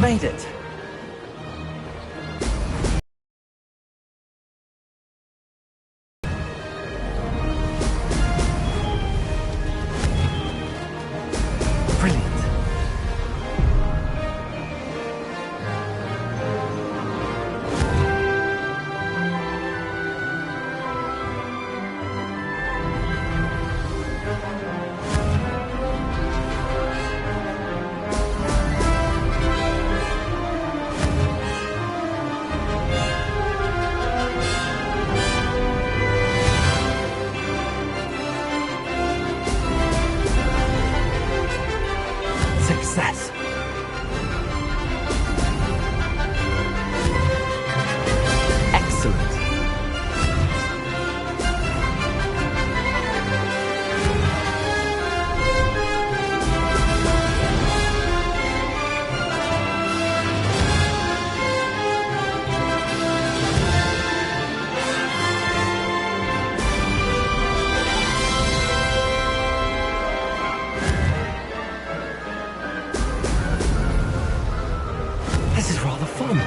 Made it. Brilliant. Success. Excellent. This is rather fun.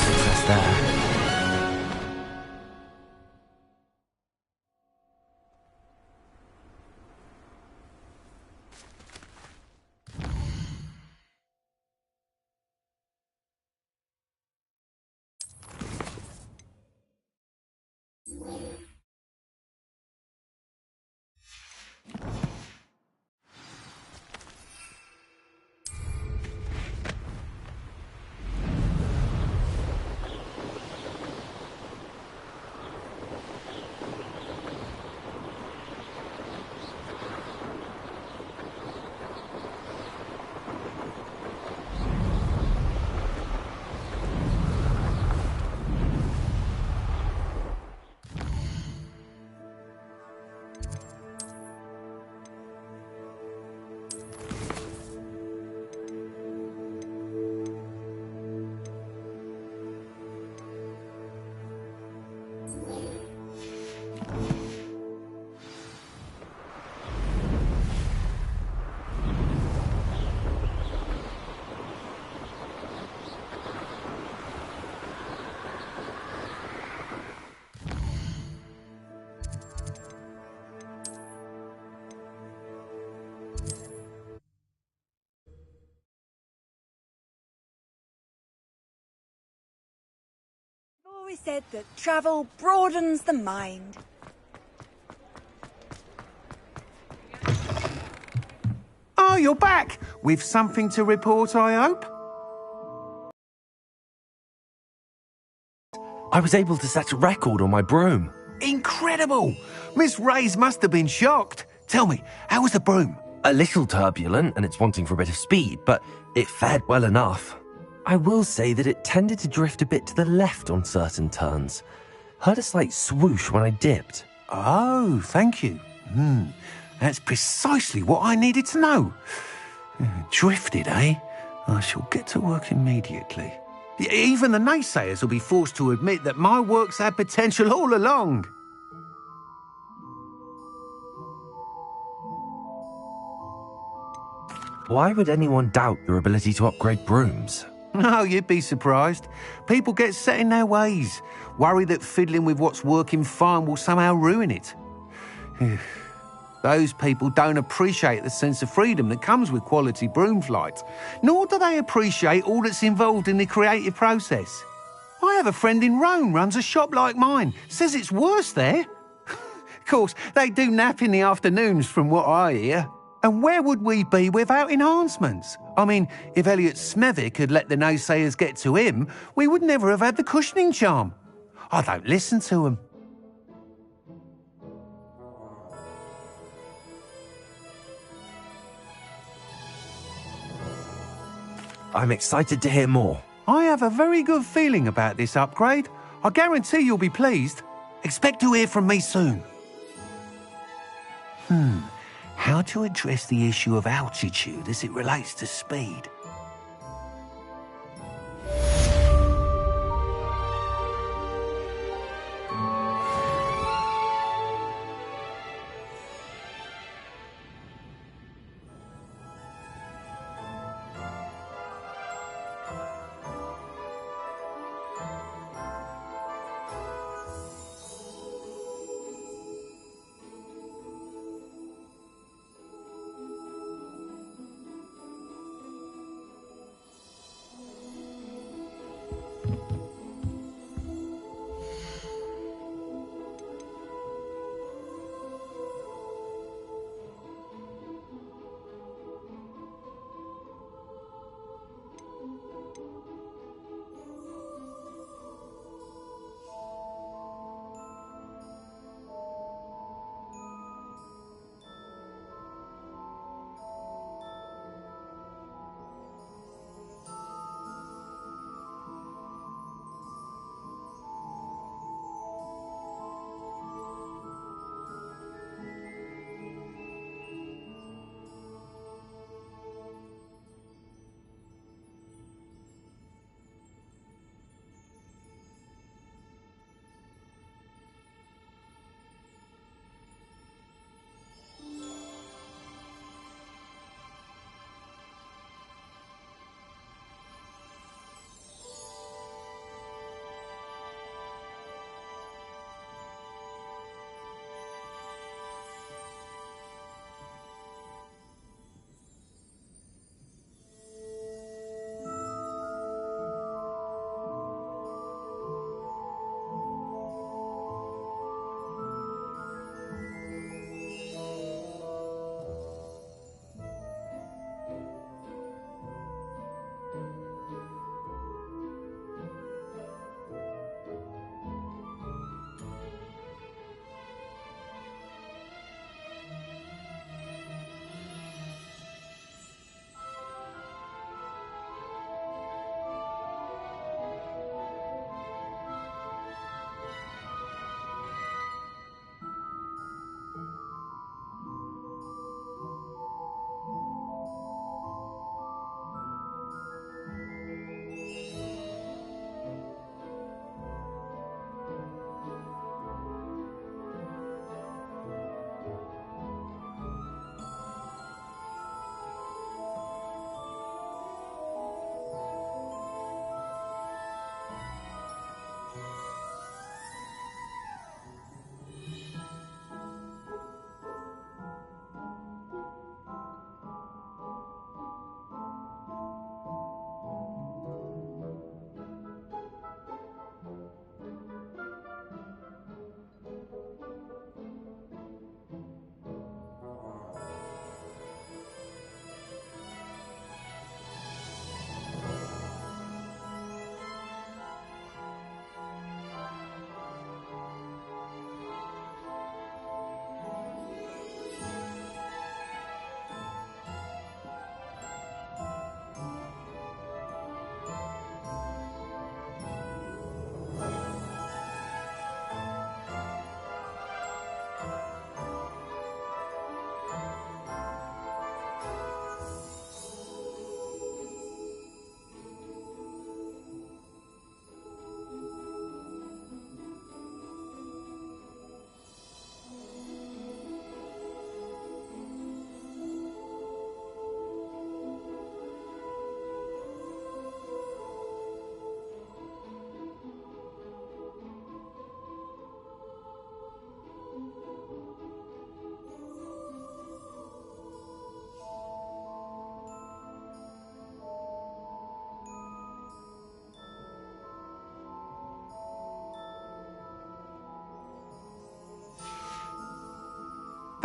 Success there. Always said that travel broadens the mind. Oh, you're back! With something to report, I hope? I was able to set a record on my broom. Incredible! Miss Reyes must have been shocked. Tell me, how was the broom? A little turbulent and it's wanting for a bit of speed, but it fared well enough. I will say that it tended to drift a bit to the left on certain turns. Heard a slight swoosh when I dipped. Oh, thank you. That's precisely what I needed to know. Drifted, eh? I shall get to work immediately. Even the naysayers will be forced to admit that my work's had potential all along. Why would anyone doubt your ability to upgrade brooms? Oh, you'd be surprised. People get set in their ways, worry that fiddling with what's working fine will somehow ruin it. Those people don't appreciate the sense of freedom that comes with quality broom flight, nor do they appreciate all that's involved in the creative process. I have a friend in Rome runs a shop like mine, says it's worse there. Of course, they do nap in the afternoons from what I hear. And where would we be without enhancements? I mean, if Elliot Smethwick had let the naysayers get to him, we would never have had the cushioning charm. I don't listen to him. I'm excited to hear more. I have a very good feeling about this upgrade. I guarantee you'll be pleased. Expect to hear from me soon. How to address the issue of altitude as it relates to speed?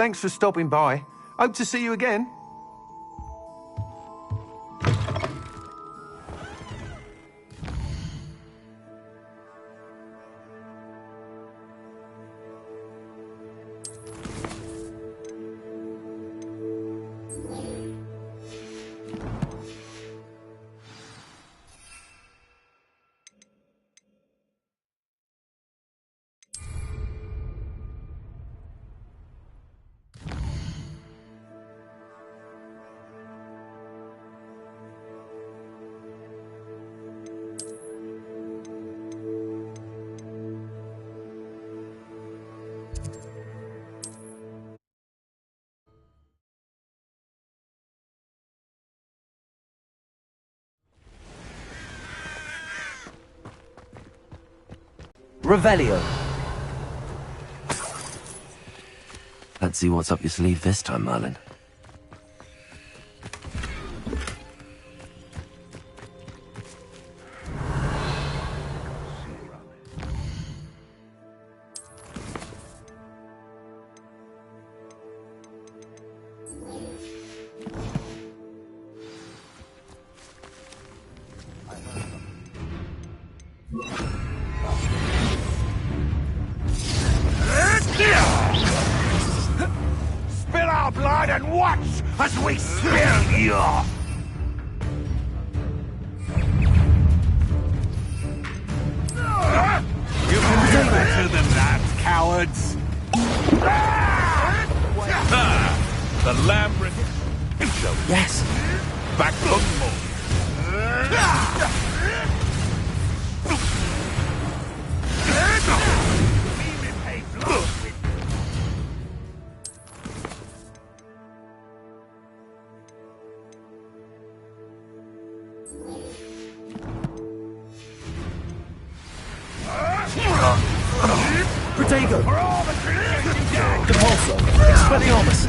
Thanks for stopping by. Hope to see you again. Revelio. Let's see what's up your sleeve this time, Merlin. Spill our blood and watch as we spill you! You can do better than that, cowards! The labyrinth. Yes. Back on more. Protego. Depulso. Expelliarmus.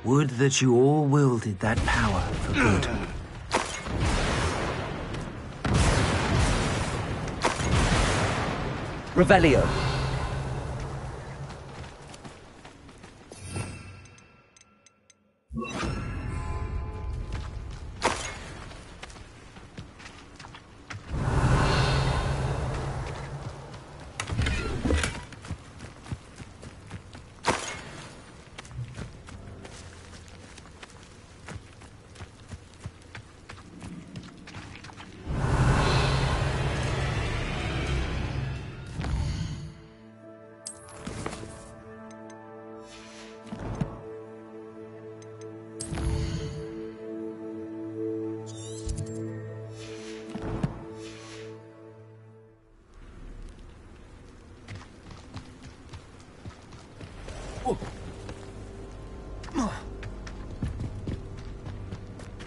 Would that you all wielded that power for good. Revelio.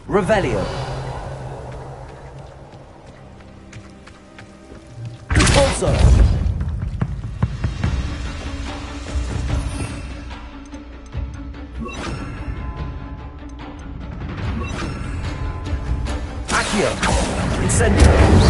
Revelio. Depulso. Accio. Incendio.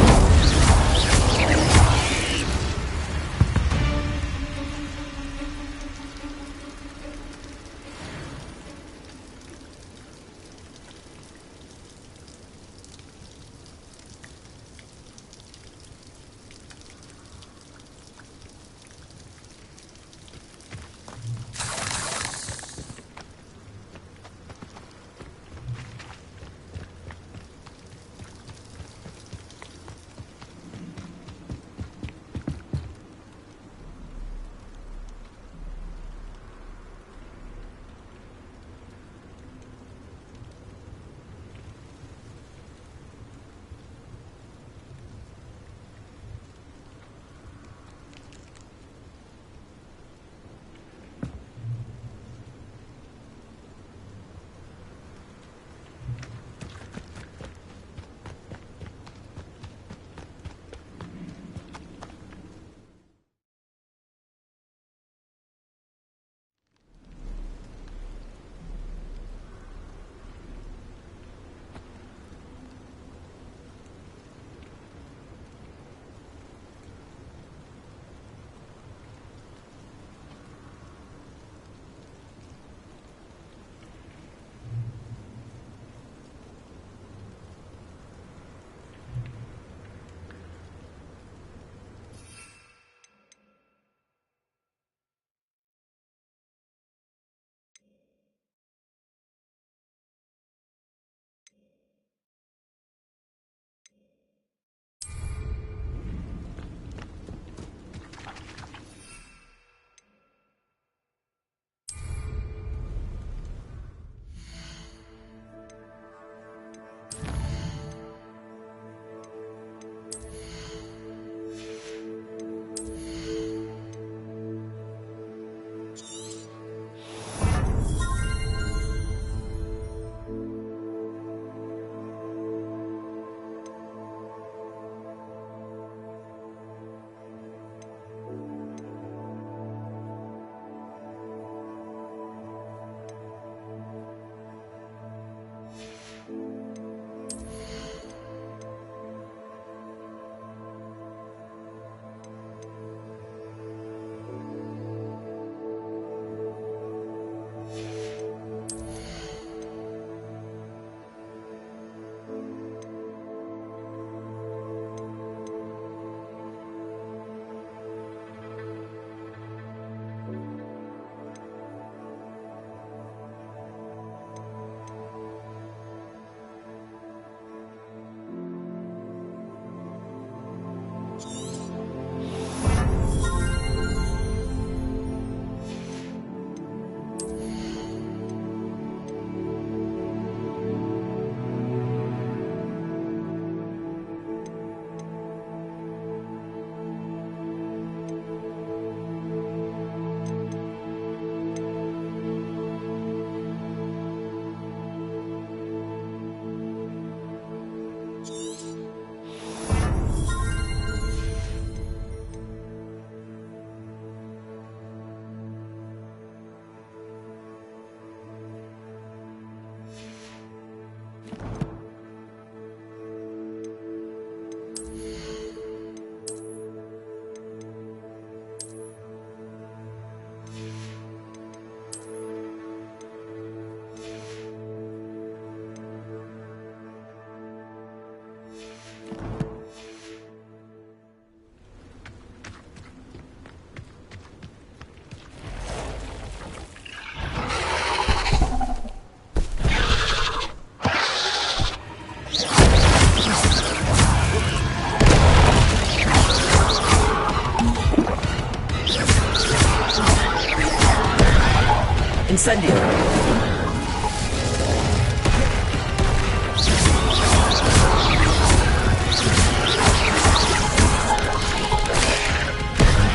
Incendio.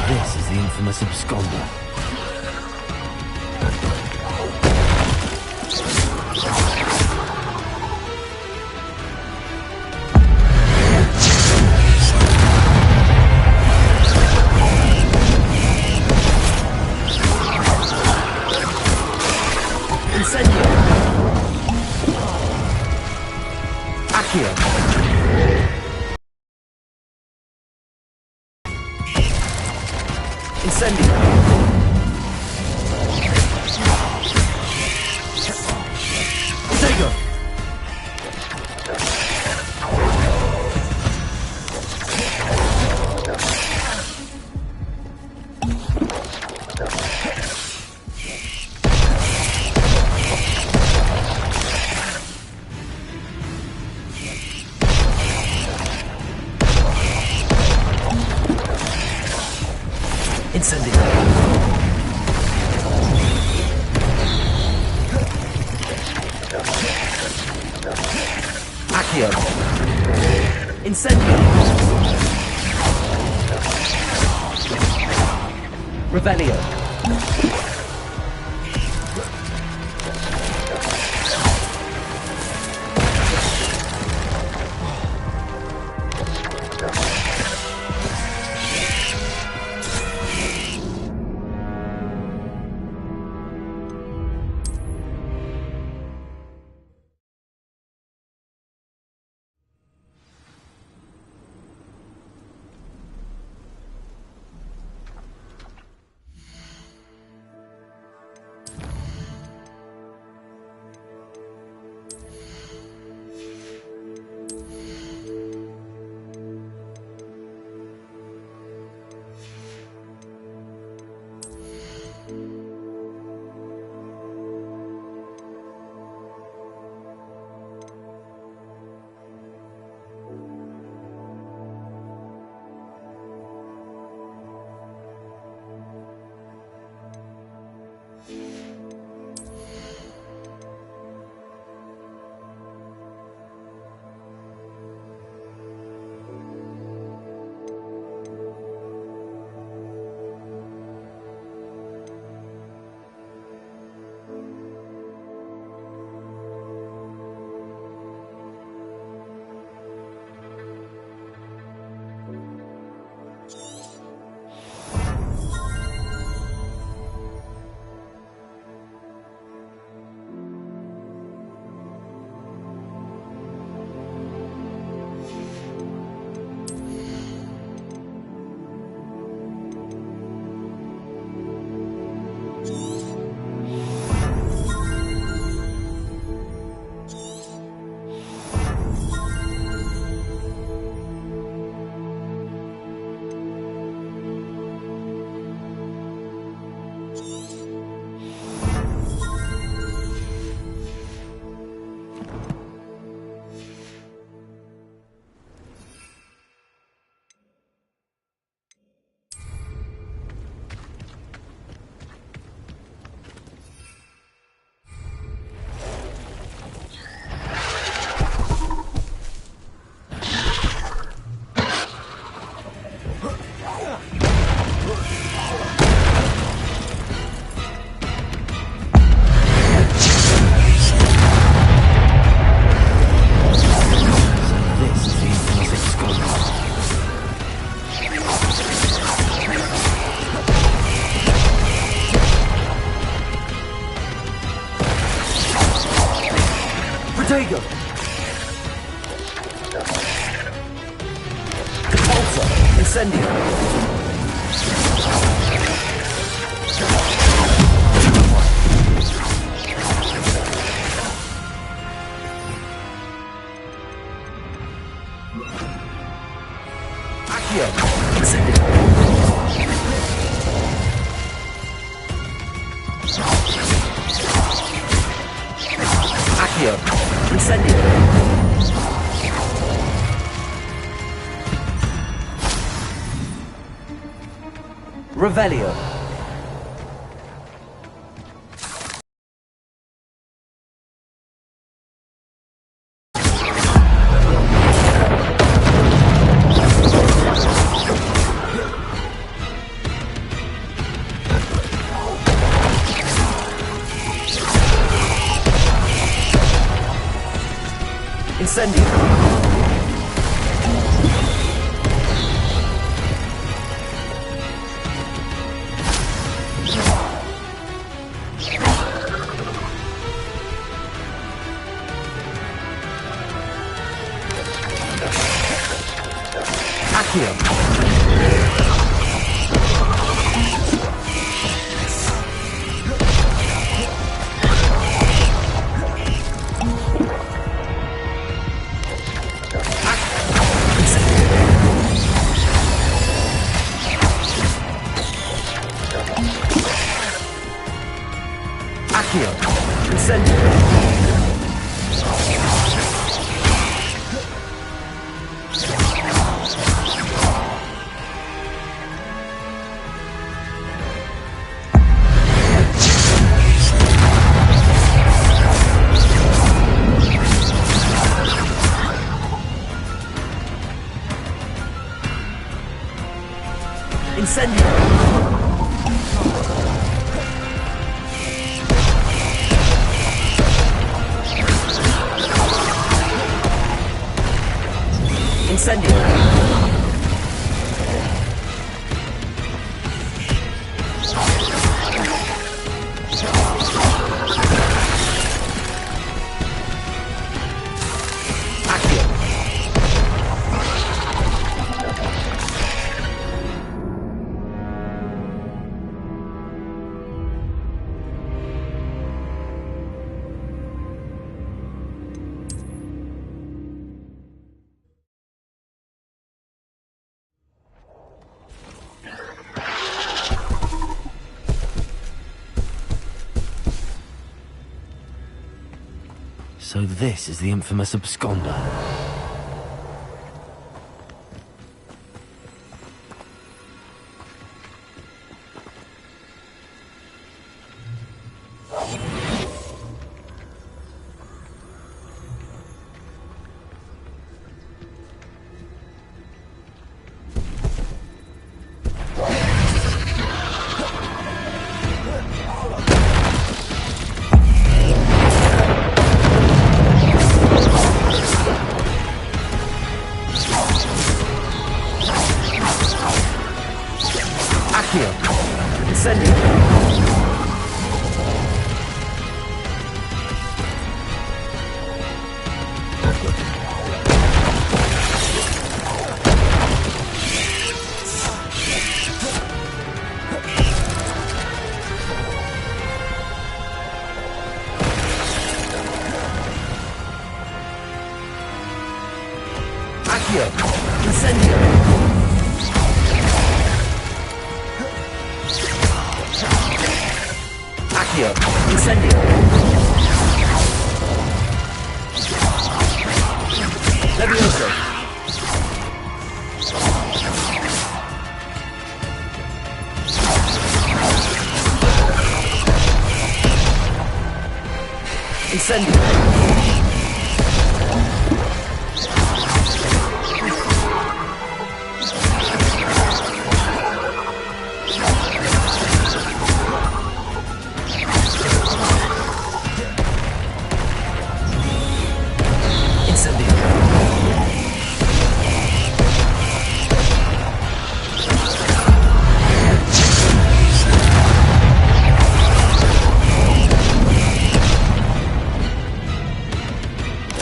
This is the infamous absconder. Incendio. Accio. Incendio. Protego. Incendio. Accio. Incendio. Revelio. Protego! Repulsor! Incendio! Accio! Incendio! Accio! Incendio! Revelio! Incendio. Accio. Accio. Incendio. Incendio. Incendio. Accio. So this is the infamous absconder. Accio. Incendio. Accio. Incendio. Accio. Incendio. Levioso. Incendio.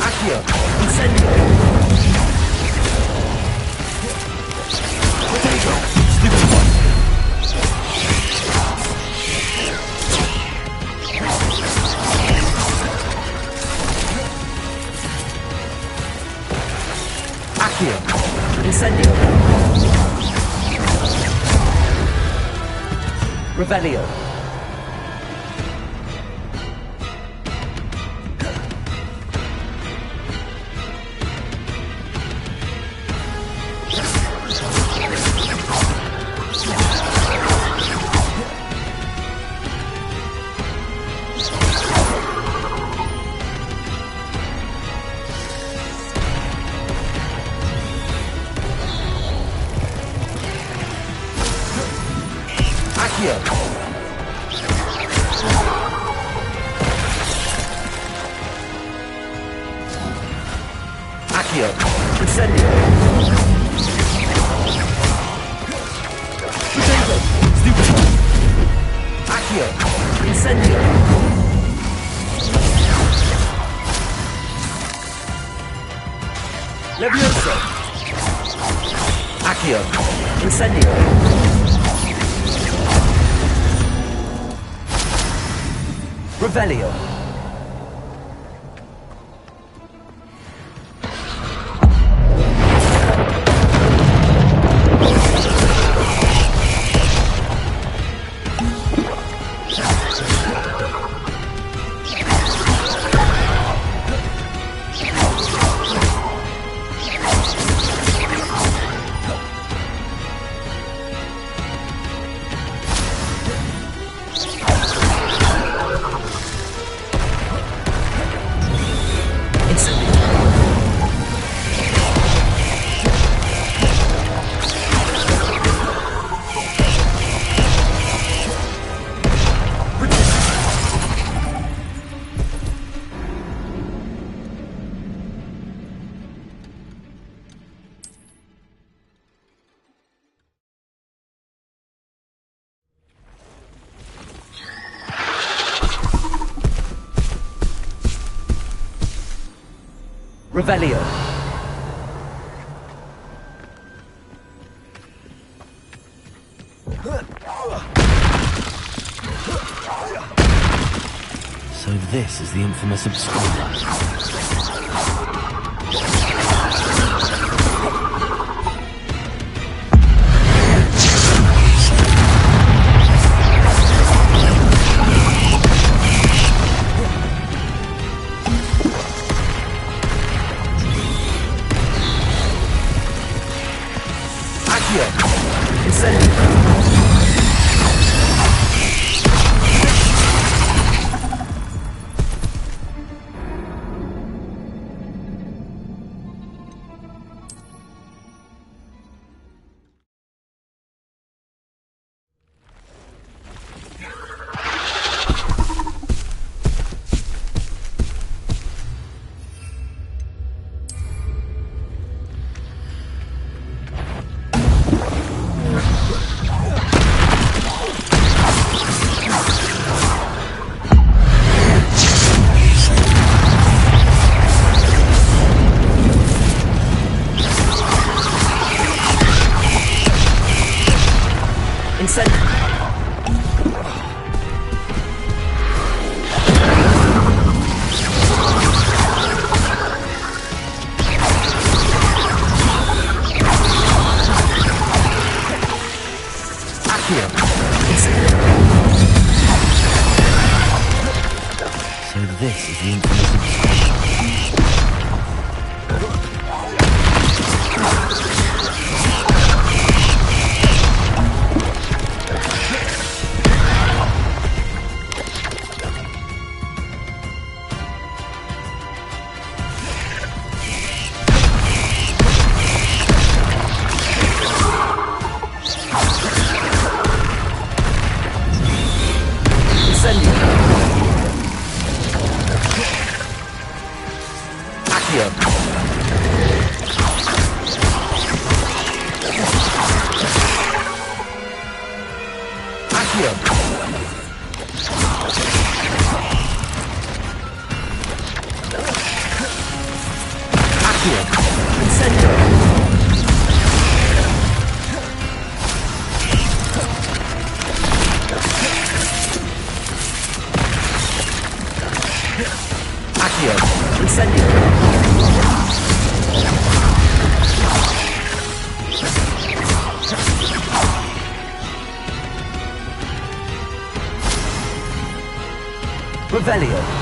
Accio. Incendio. There you go. Stupid one. Accio. Incendio. Revelio. Accio. Accio. Incendio. Potato. Stupid. Accio. Incendio. Levioso. Accio. Incendio. Revelio. Revelio. So this is the infamous absconder. So this is the infamous absconder. Revelio.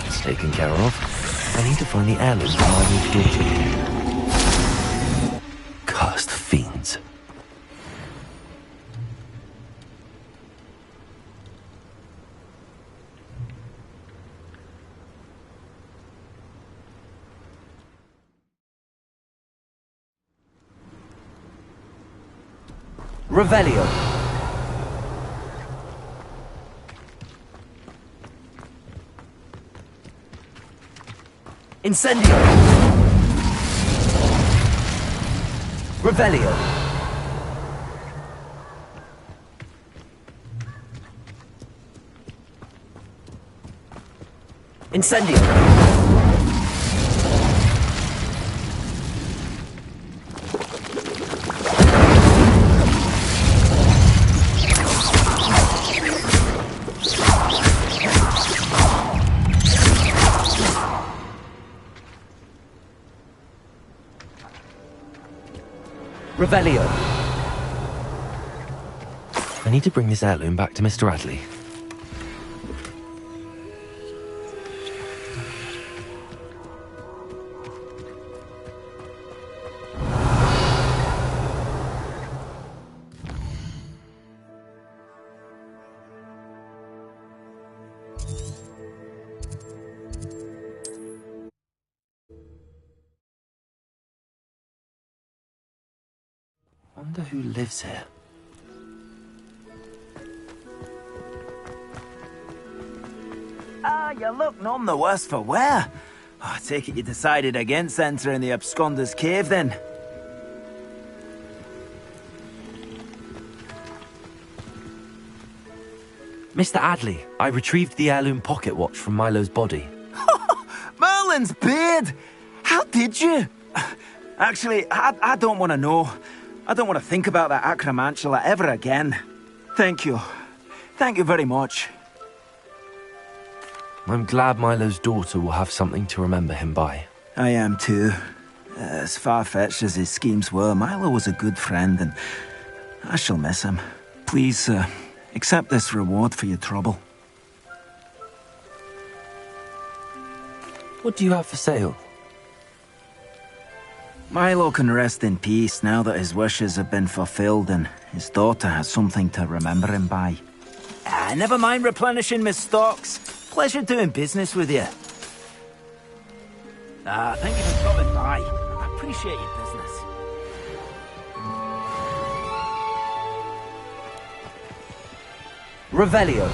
that's taken care of. I need to find the heirloom for my new daughter. Cursed fiends. Revelio. Incendio. Revelio. Incendio. Revelio. I need to bring this heirloom back to Mr. Adley. Wonder who lives here. You look none the worse for wear. I take it you decided against entering the Absconder's Cave, then? Mr. Adley, I retrieved the heirloom pocket watch from Milo's body. Merlin's beard! How did you? Actually, I don't want to know. I don't want to think about that acromantula ever again. Thank you. Thank you very much. I'm glad Milo's daughter will have something to remember him by. I am too. As far-fetched as his schemes were, Milo was a good friend, and I shall miss him. Please, accept this reward for your trouble. What do you have for sale? Milo can rest in peace now that his wishes have been fulfilled and his daughter has something to remember him by. Never mind replenishing my stocks. Pleasure doing business with you. Thank you for stopping by. I appreciate your business. Revelio.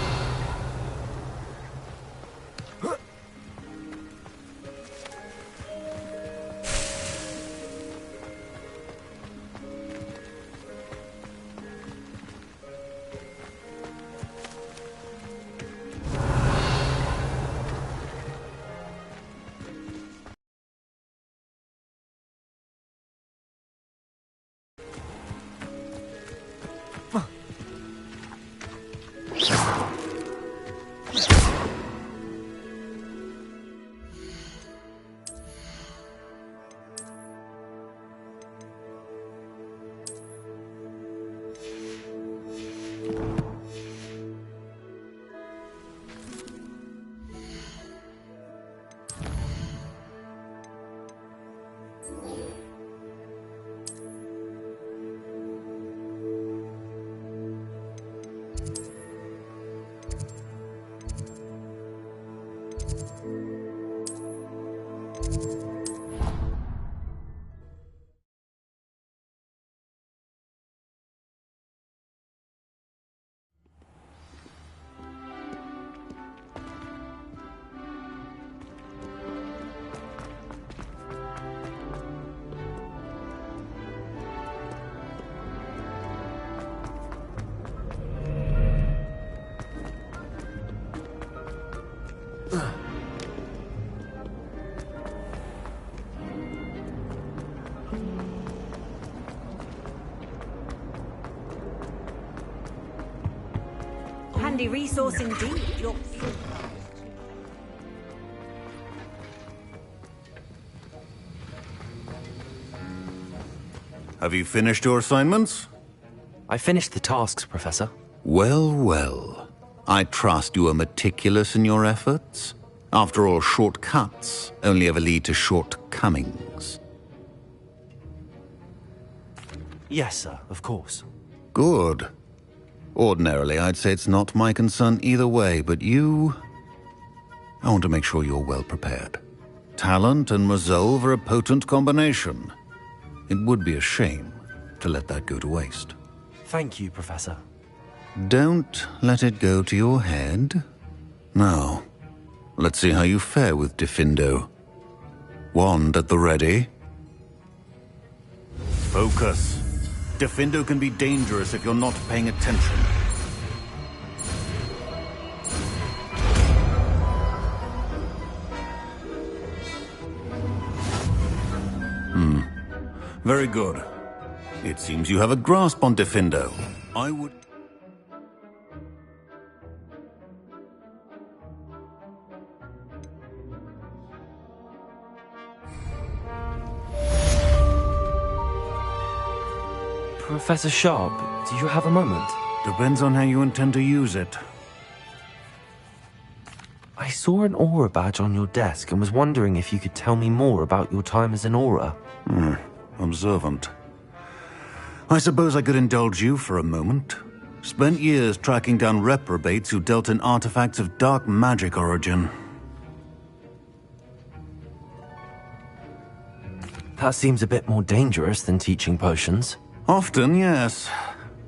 Handy resource indeed. You're... Have you finished your assignments? I finished the tasks, Professor. Well, well. I trust you are meticulous in your efforts. After all, shortcuts only ever lead to shortcomings. Yes, sir, of course. Good. Ordinarily, I'd say it's not my concern either way, but you... I want to make sure you're well prepared. Talent and resolve are a potent combination. It would be a shame to let that go to waste. Thank you, Professor. Don't let it go to your head. Now, let's see how you fare with Diffindo. Wand at the ready. Focus. Diffindo can be dangerous if you're not paying attention. Very good. It seems you have a grasp on Diffindo. I would... Professor Sharp, do you have a moment? Depends on how you intend to use it. I saw an aura badge on your desk and was wondering if you could tell me more about your time as an aura. Observant. I suppose I could indulge you for a moment. Spent years tracking down reprobates who dealt in artifacts of dark magic origin. That seems a bit more dangerous than teaching potions. Often, yes.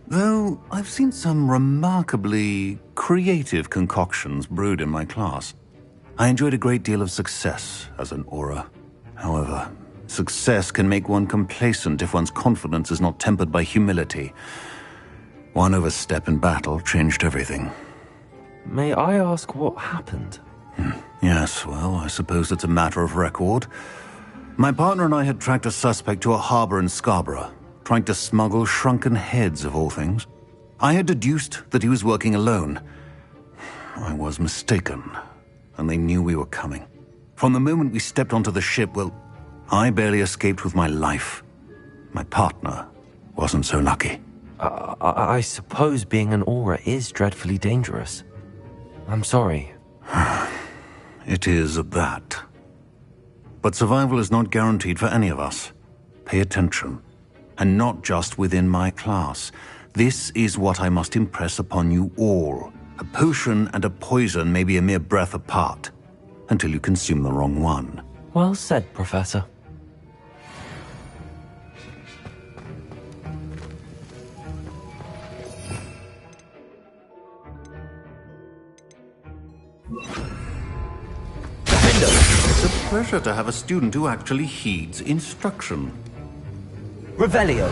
Though I've seen some remarkably creative concoctions brewed in my class. I enjoyed a great deal of success as an aura. However, success can make one complacent if one's confidence is not tempered by humility. One overstep in battle changed everything. May I ask what happened? Yes, well, I suppose it's a matter of record. My partner and I had tracked a suspect to a harbor in Scarborough, trying to smuggle shrunken heads of all things. I had deduced that he was working alone. I was mistaken, and they knew we were coming. From the moment we stepped onto the ship, well, I barely escaped with my life. My partner wasn't so lucky. I suppose being an aura is dreadfully dangerous. I'm sorry. It is at that. But survival is not guaranteed for any of us. Pay attention. And not just within my class. This is what I must impress upon you all. A potion and a poison may be a mere breath apart, until you consume the wrong one. Well said, Professor. It's a pleasure to have a student who actually heeds instruction. Revelio.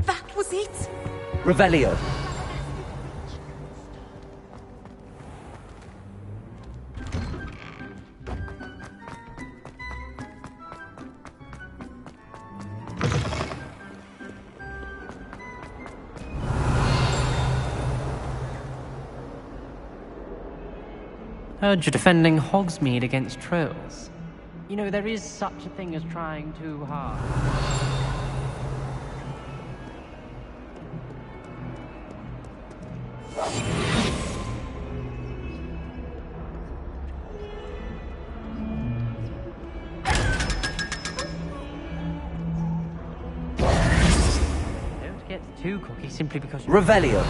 That was it. Revelio. Heard you're defending Hogsmeade against trolls. You know, there is such a thing as trying too hard. Don't get too cocky simply because... Revelio.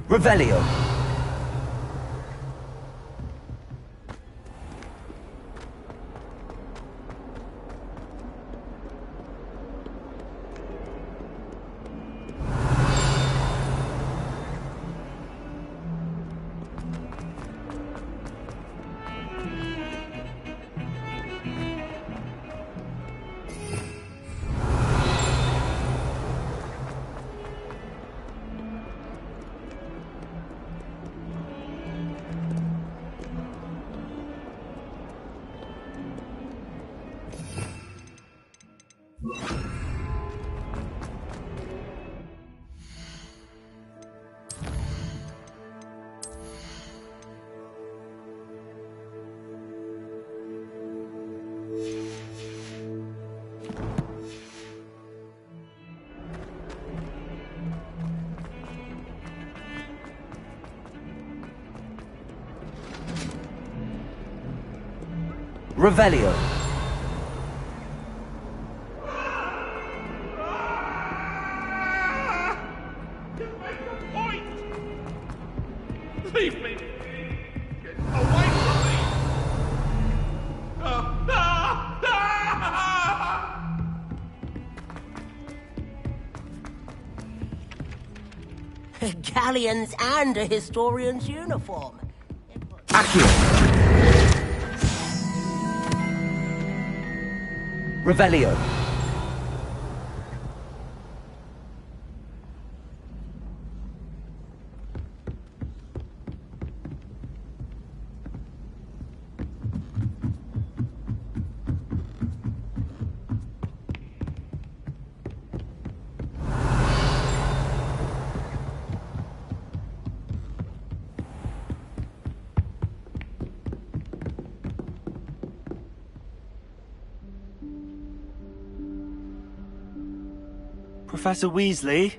Revelio. Revelio. Make a point! Leave me! Get away from me! Galleons and a historian's uniform. Accio. Revelio. Professor Weasley?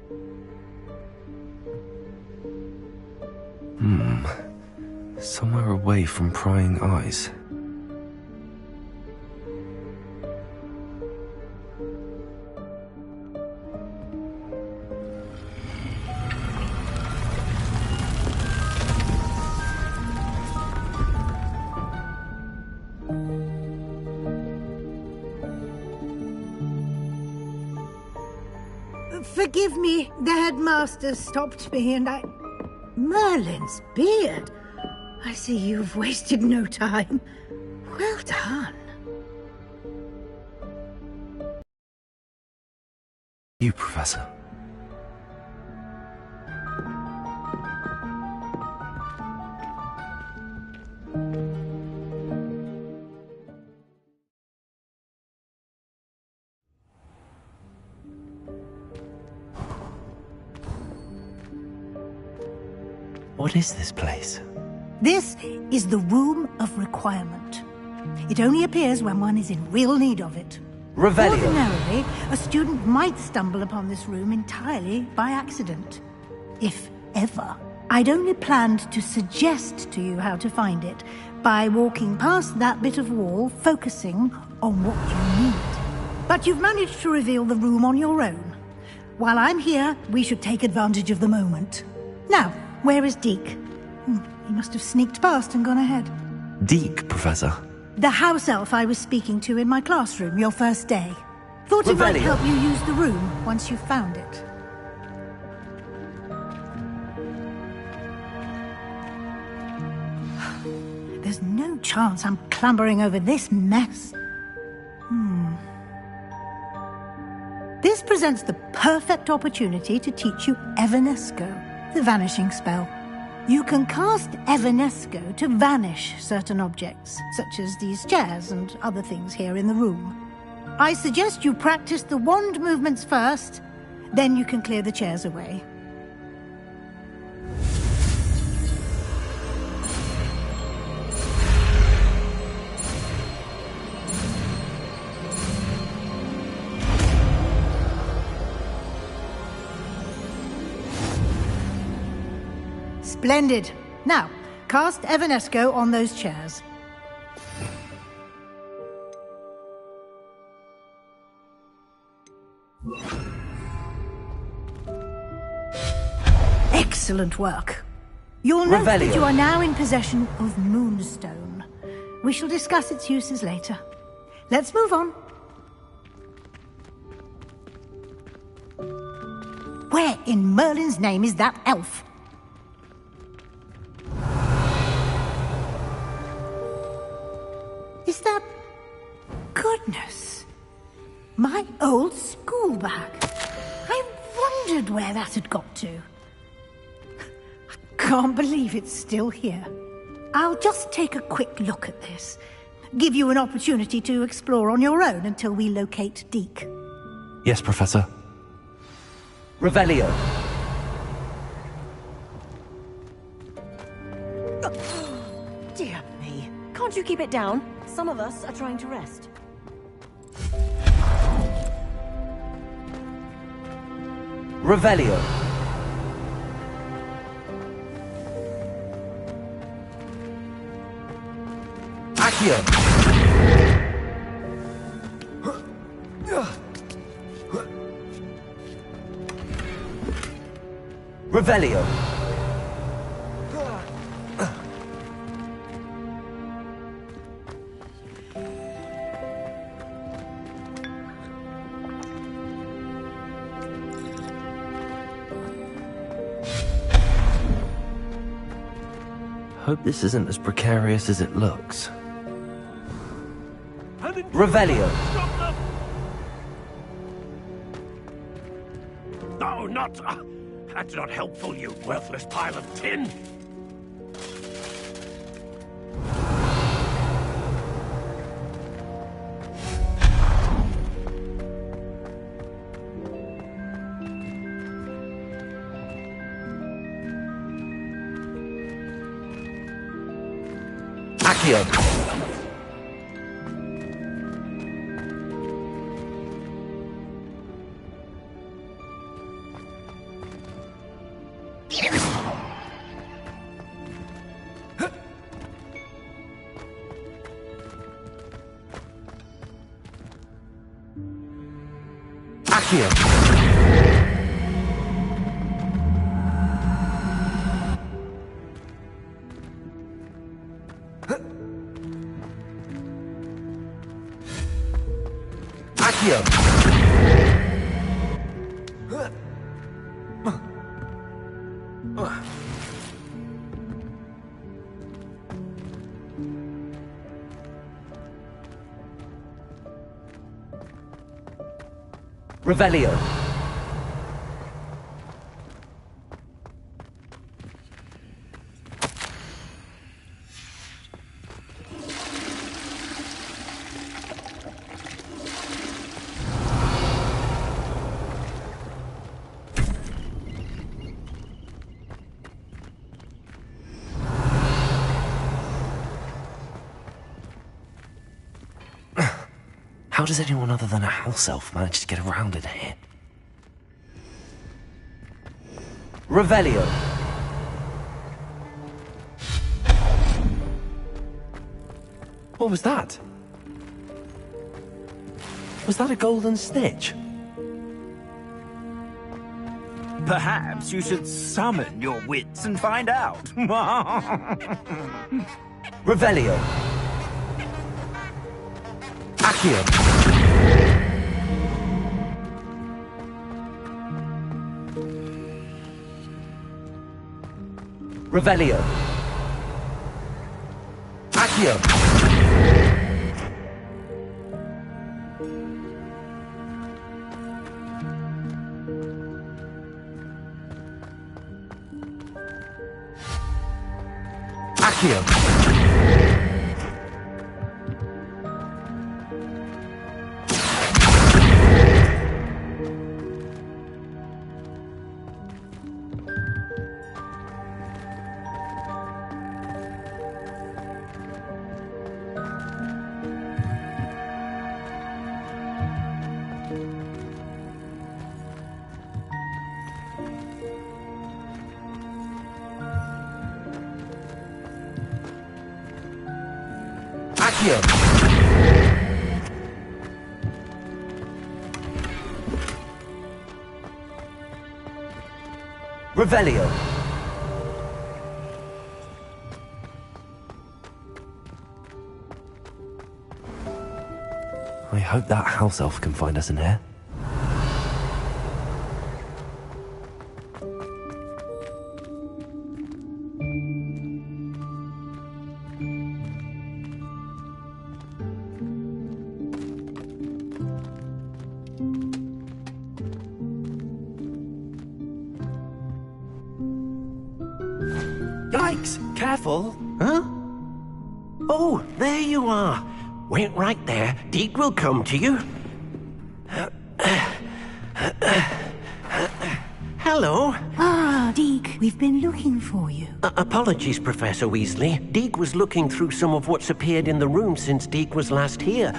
Somewhere away from prying eyes. Forgive me, the headmaster stopped me and I... Merlin's beard! I see you've wasted no time. Well done. You, Professor. What is this place? This is the Room of Requirement. It only appears when one is in real need of it. Revelio. Ordinarily, a student might stumble upon this room entirely by accident. If ever. I'd only planned to suggest to you how to find it by walking past that bit of wall, focusing on what you need. But you've managed to reveal the room on your own. While I'm here, we should take advantage of the moment. Now, where is Deke? He must have sneaked past and gone ahead. Deke, Professor. The house elf I was speaking to in my classroom your first day. Thought he might Revelio. help you use the room once you've found it. There's no chance I'm clambering over this mess. This presents the perfect opportunity to teach you Evanesco, the vanishing spell. You can cast Evanesco to vanish certain objects, such as these chairs and other things here in the room. I suggest you practice the wand movements first, then you can clear the chairs away. Splendid. Now, cast Evanesco on those chairs. Excellent work. You'll note that you are now in possession of Moonstone. We shall discuss its uses later. Let's move on. Where in Merlin's name is that elf? Is that... Goodness. My old school bag. I wondered where that had got to. I can't believe it's still here. I'll just take a quick look at this. Give you an opportunity to explore on your own until we locate Deke. Yes, Professor. Revelio. Dear me. Can't you keep it down? Some of us are trying to rest. Revelio. Accio. Revelio. Hope this isn't as precarious as it looks. Revelio. No, not... that's not helpful, you worthless pile of tin. Accio. Accio. Accio. Revelio. How does anyone other than a house elf manage to get around in here? Revelio. What was that? Was that a golden snitch? Perhaps you should summon your wits and find out. Revelio. Accio. Revelio. Accio. Accio. Accio! Revelio! I hope that house elf can find us in here. Yikes! Careful! Huh? Oh, there you are. Wait right there. Deke will come to you. Hello. Ah, Deke, we've been looking for you. Apologies, Professor Weasley. Deke was looking through some of what's appeared in the room since Deke was last here.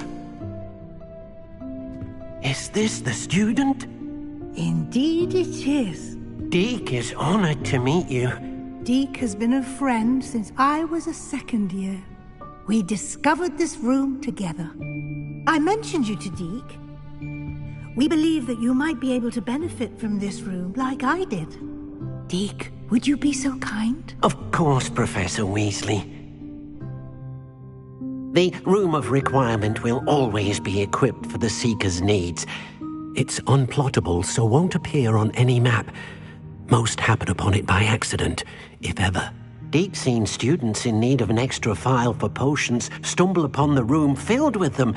Is this the student? Indeed it is. Deke is honored to meet you. Deke has been a friend since I was a second year. We discovered this room together. I mentioned you to Deke. We believe that you might be able to benefit from this room like I did. Deke, would you be so kind? Of course, Professor Weasley. The Room of Requirement will always be equipped for the Seeker's needs. It's unplottable, so won't appear on any map. Most happen upon it by accident, if ever. Deke's seen students in need of an extra file for potions stumble upon the room filled with them.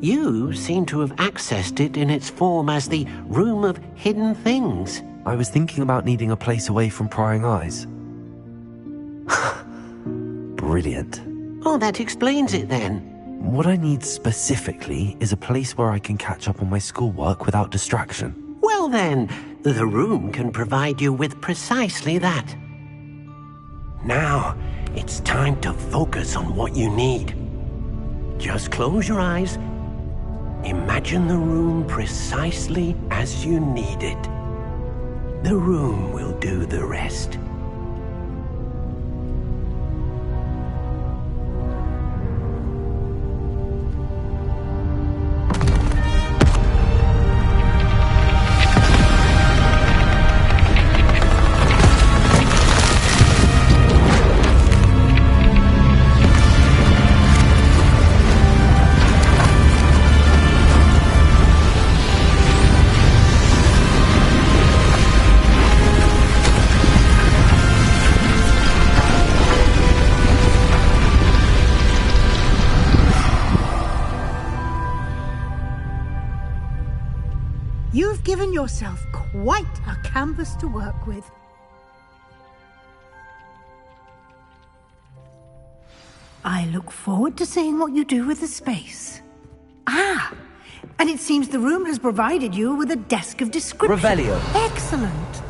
You seem to have accessed it in its form as the Room of Hidden Things. I was thinking about needing a place away from prying eyes. Brilliant. Oh, that explains it then. What I need specifically is a place where I can catch up on my schoolwork without distraction. Well then, the room can provide you with precisely that. Now, it's time to focus on what you need. Just close your eyes. Imagine the room precisely as you need it. The room will do the rest. You've given yourself quite a canvas to work with. I look forward to seeing what you do with the space. Ah, and it seems the room has provided you with a desk of description. Revelio. Excellent.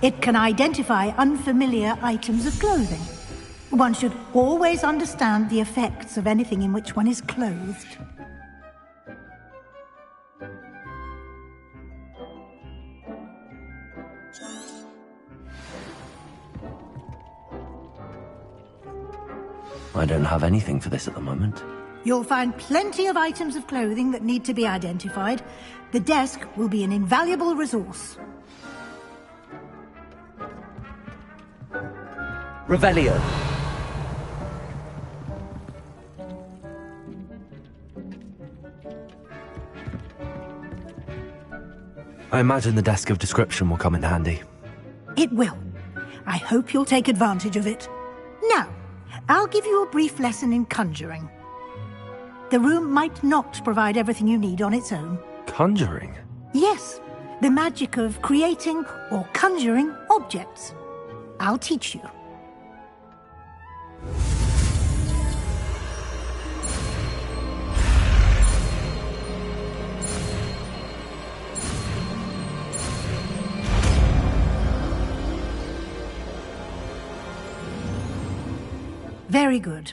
It can identify unfamiliar items of clothing. One should always understand the effects of anything in which one is clothed. I don't have anything for this at the moment. You'll find plenty of items of clothing that need to be identified. The desk will be an invaluable resource. Revelio. I imagine the desk of description will come in handy. It will. I hope you'll take advantage of it. Now, I'll give you a brief lesson in conjuring. The room might not provide everything you need on its own. Conjuring? Yes, the magic of creating or conjuring objects. I'll teach you. Very good.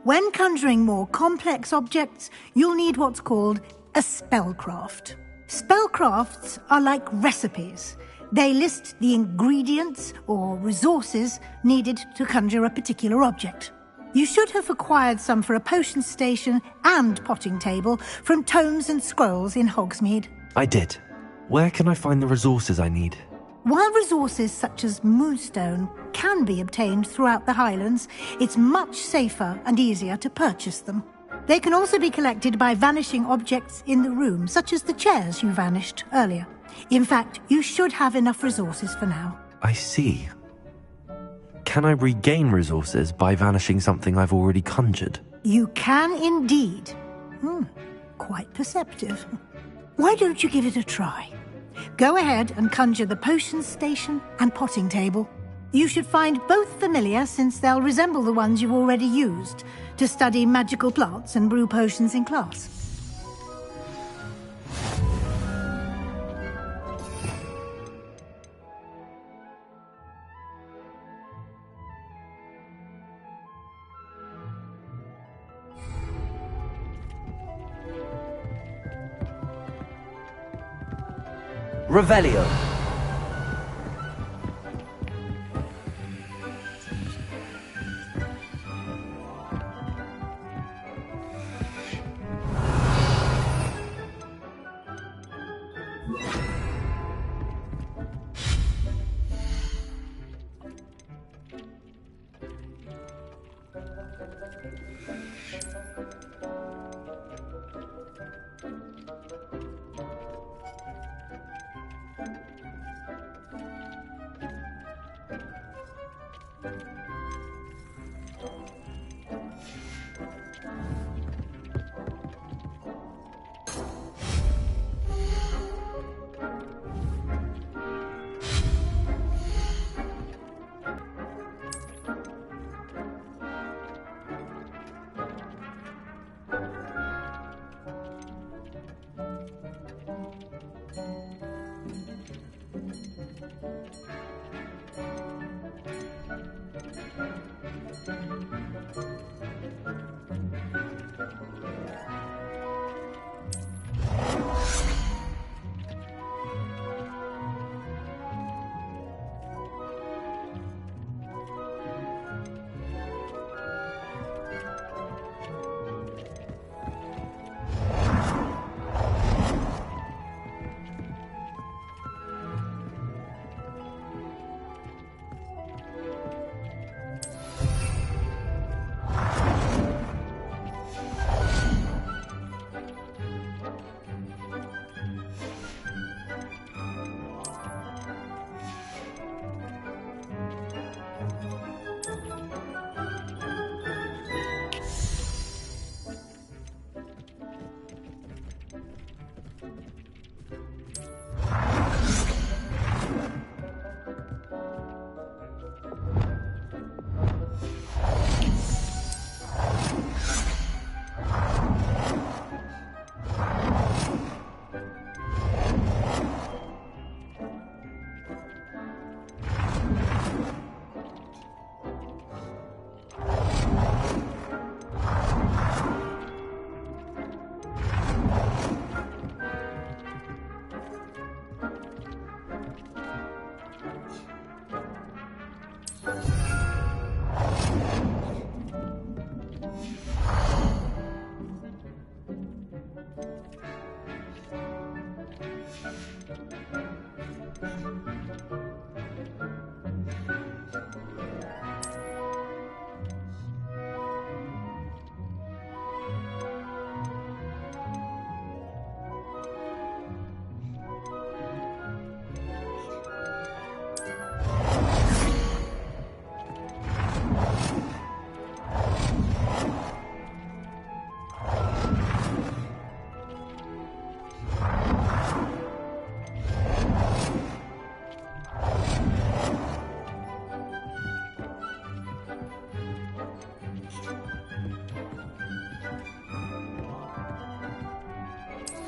When conjuring more complex objects, you'll need what's called a spellcraft. Spellcrafts are like recipes. They list the ingredients or resources needed to conjure a particular object. You should have acquired some for a potion station and potting table from Tomes and Scrolls in Hogsmeade. I did. Where can I find the resources I need? While resources such as Moonstone can be obtained throughout the Highlands, it's much safer and easier to purchase them. They can also be collected by vanishing objects in the room, such as the chairs you vanished earlier. In fact, you should have enough resources for now. I see. Can I regain resources by vanishing something I've already conjured? You can indeed. Quite perceptive. Why don't you give it a try? Go ahead and conjure the potion station and potting table. You should find both familiar, since they'll resemble the ones you've already used to study magical plants and brew potions in class. Revelio.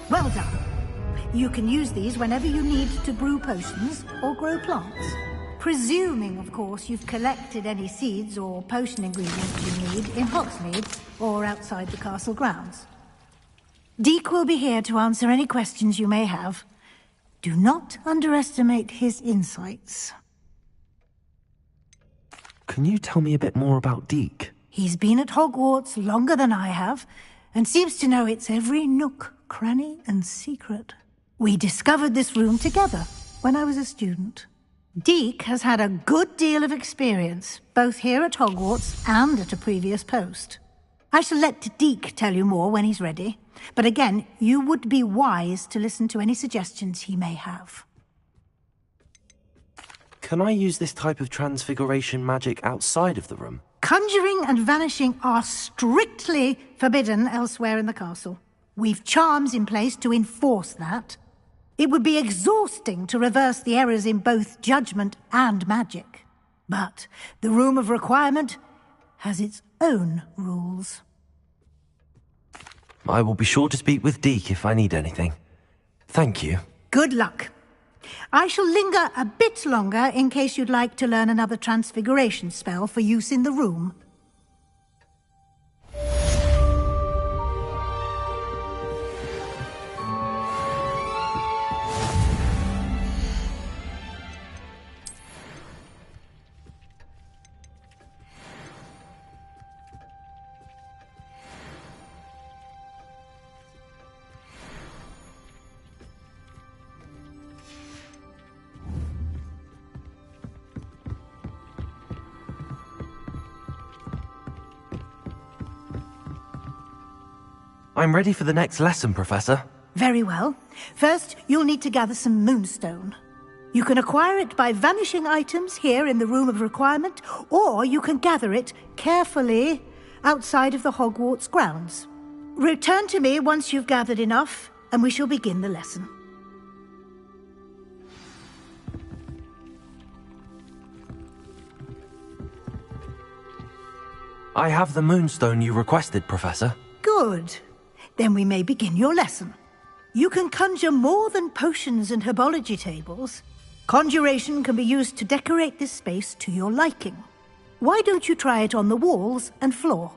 Well done. You can use these whenever you need to brew potions or grow plants. Presuming, of course, you've collected any seeds or potion ingredients you need in Hogsmeade or outside the castle grounds. Deke will be here to answer any questions you may have. Do not underestimate his insights. Can you tell me a bit more about Deke? He's been at Hogwarts longer than I have, and seems to know its every nook, cranny, and secret. We discovered this room together when I was a student. Deke has had a good deal of experience, both here at Hogwarts and at a previous post. I shall let Deke tell you more when he's ready, but again, you would be wise to listen to any suggestions he may have. Can I use this type of transfiguration magic outside of the room? Conjuring and vanishing are strictly forbidden elsewhere in the castle. We've charms in place to enforce that. It would be exhausting to reverse the errors in both judgment and magic. But the Room of Requirement has its own rules. I will be sure to speak with Deke if I need anything. Thank you. Good luck. I shall linger a bit longer in case you'd like to learn another transfiguration spell for use in the room. I'm ready for the next lesson, Professor. Very well. First, you'll need to gather some moonstone. You can acquire it by vanishing items here in the Room of Requirement, or you can gather it carefully outside of the Hogwarts grounds. Return to me once you've gathered enough, and we shall begin the lesson. I have the moonstone you requested, Professor. Good. Then we may begin your lesson. You can conjure more than potions and herbology tables. Conjuration can be used to decorate this space to your liking. Why don't you try it on the walls and floor?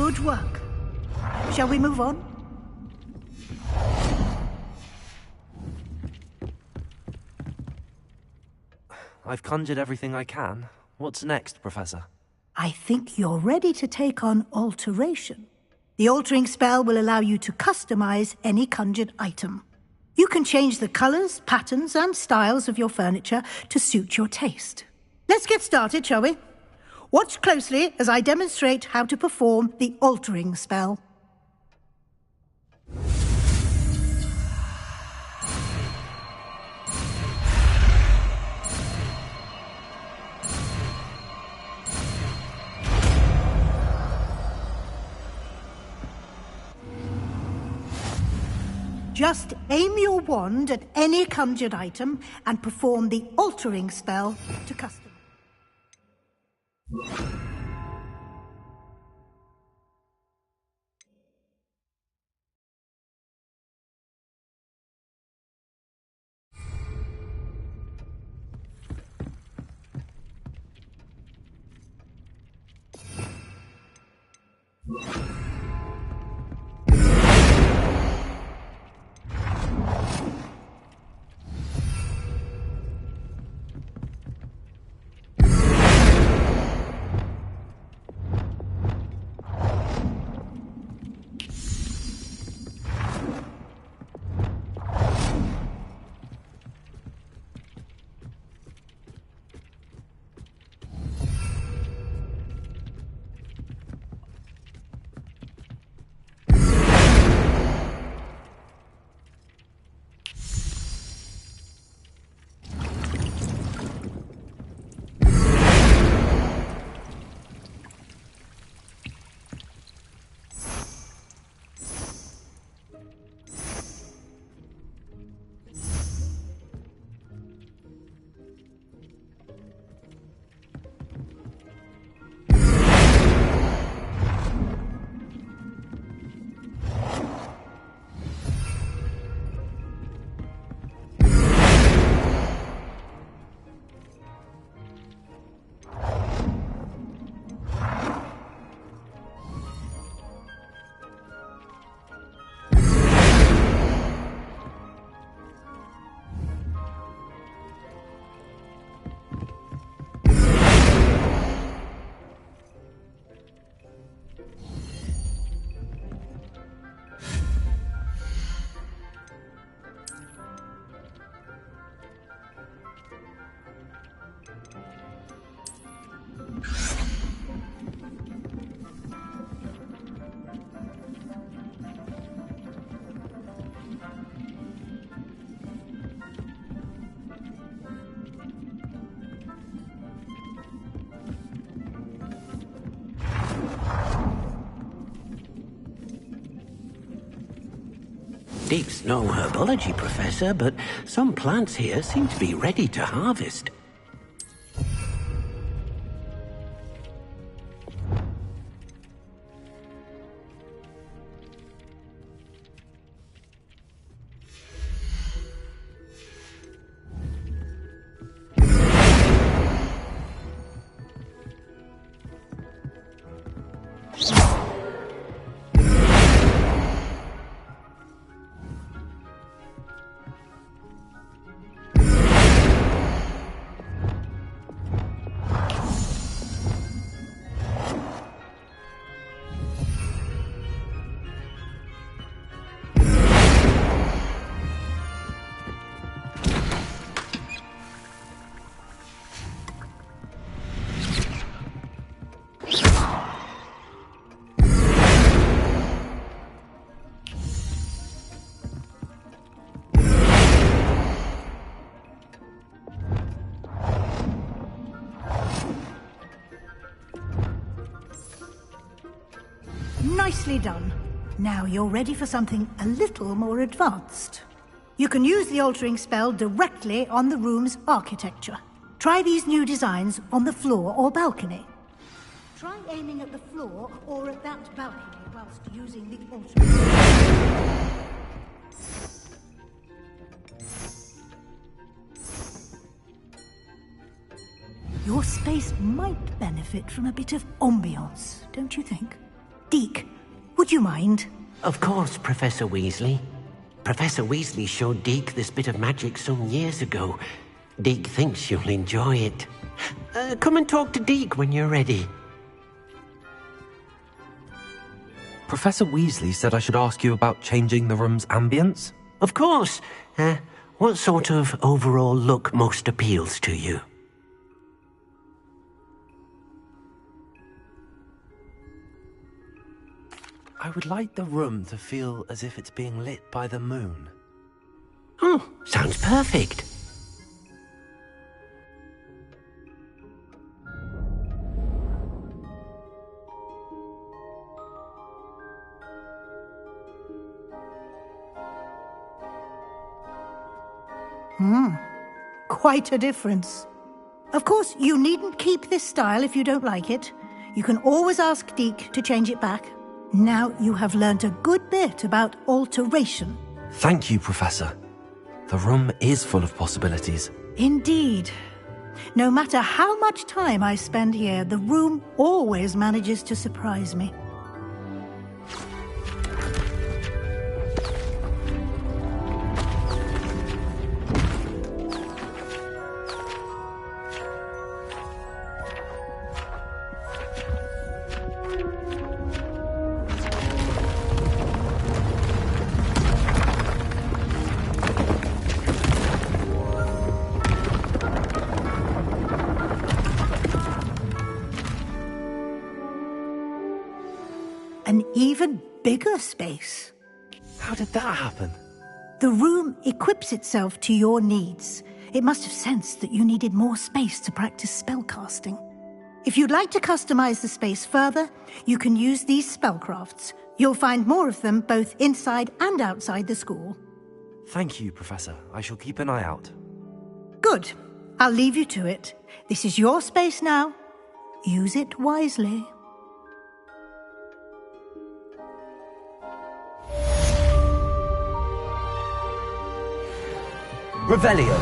Good work. Shall we move on? I've conjured everything I can. What's next, Professor? I think you're ready to take on alteration. The altering spell will allow you to customize any conjured item. You can change the colors, patterns, and styles of your furniture to suit your taste. Let's get started, shall we? Watch closely as I demonstrate how to perform the altering spell. Just aim your wand at any conjured item and perform the altering spell to custom. Deep's no herbology professor, but some plants here seem to be ready to harvest. Nicely done. Now you're ready for something a little more advanced. You can use the altering spell directly on the room's architecture. Try these new designs on the floor or balcony. Try aiming at the floor or at that balcony whilst using the altering spell. Your space might benefit from a bit of ambiance, don't you think? Deke, would you mind? Of course, Professor Weasley. Professor Weasley showed Deke this bit of magic some years ago. Deke thinks you'll enjoy it. Come and talk to Deke when you're ready. Professor Weasley said I should ask you about changing the room's ambience? Of course. What sort of overall look most appeals to you? I would like the room to feel as if it's being lit by the moon. Oh, sounds perfect. Quite a difference. Of course, you needn't keep this style if you don't like it. You can always ask Deke to change it back. Now you have learnt a good bit about alteration. Thank you, Professor. The room is full of possibilities. Indeed. No matter how much time I spend here, the room always manages to surprise me. An even bigger space. How did that happen? The room equips itself to your needs. It must have sensed that you needed more space to practice spellcasting. If you'd like to customize the space further, you can use these spellcrafts. You'll find more of them both inside and outside the school. Thank you, Professor. I shall keep an eye out. Good. I'll leave you to it. This is your space now. Use it wisely. Revelio.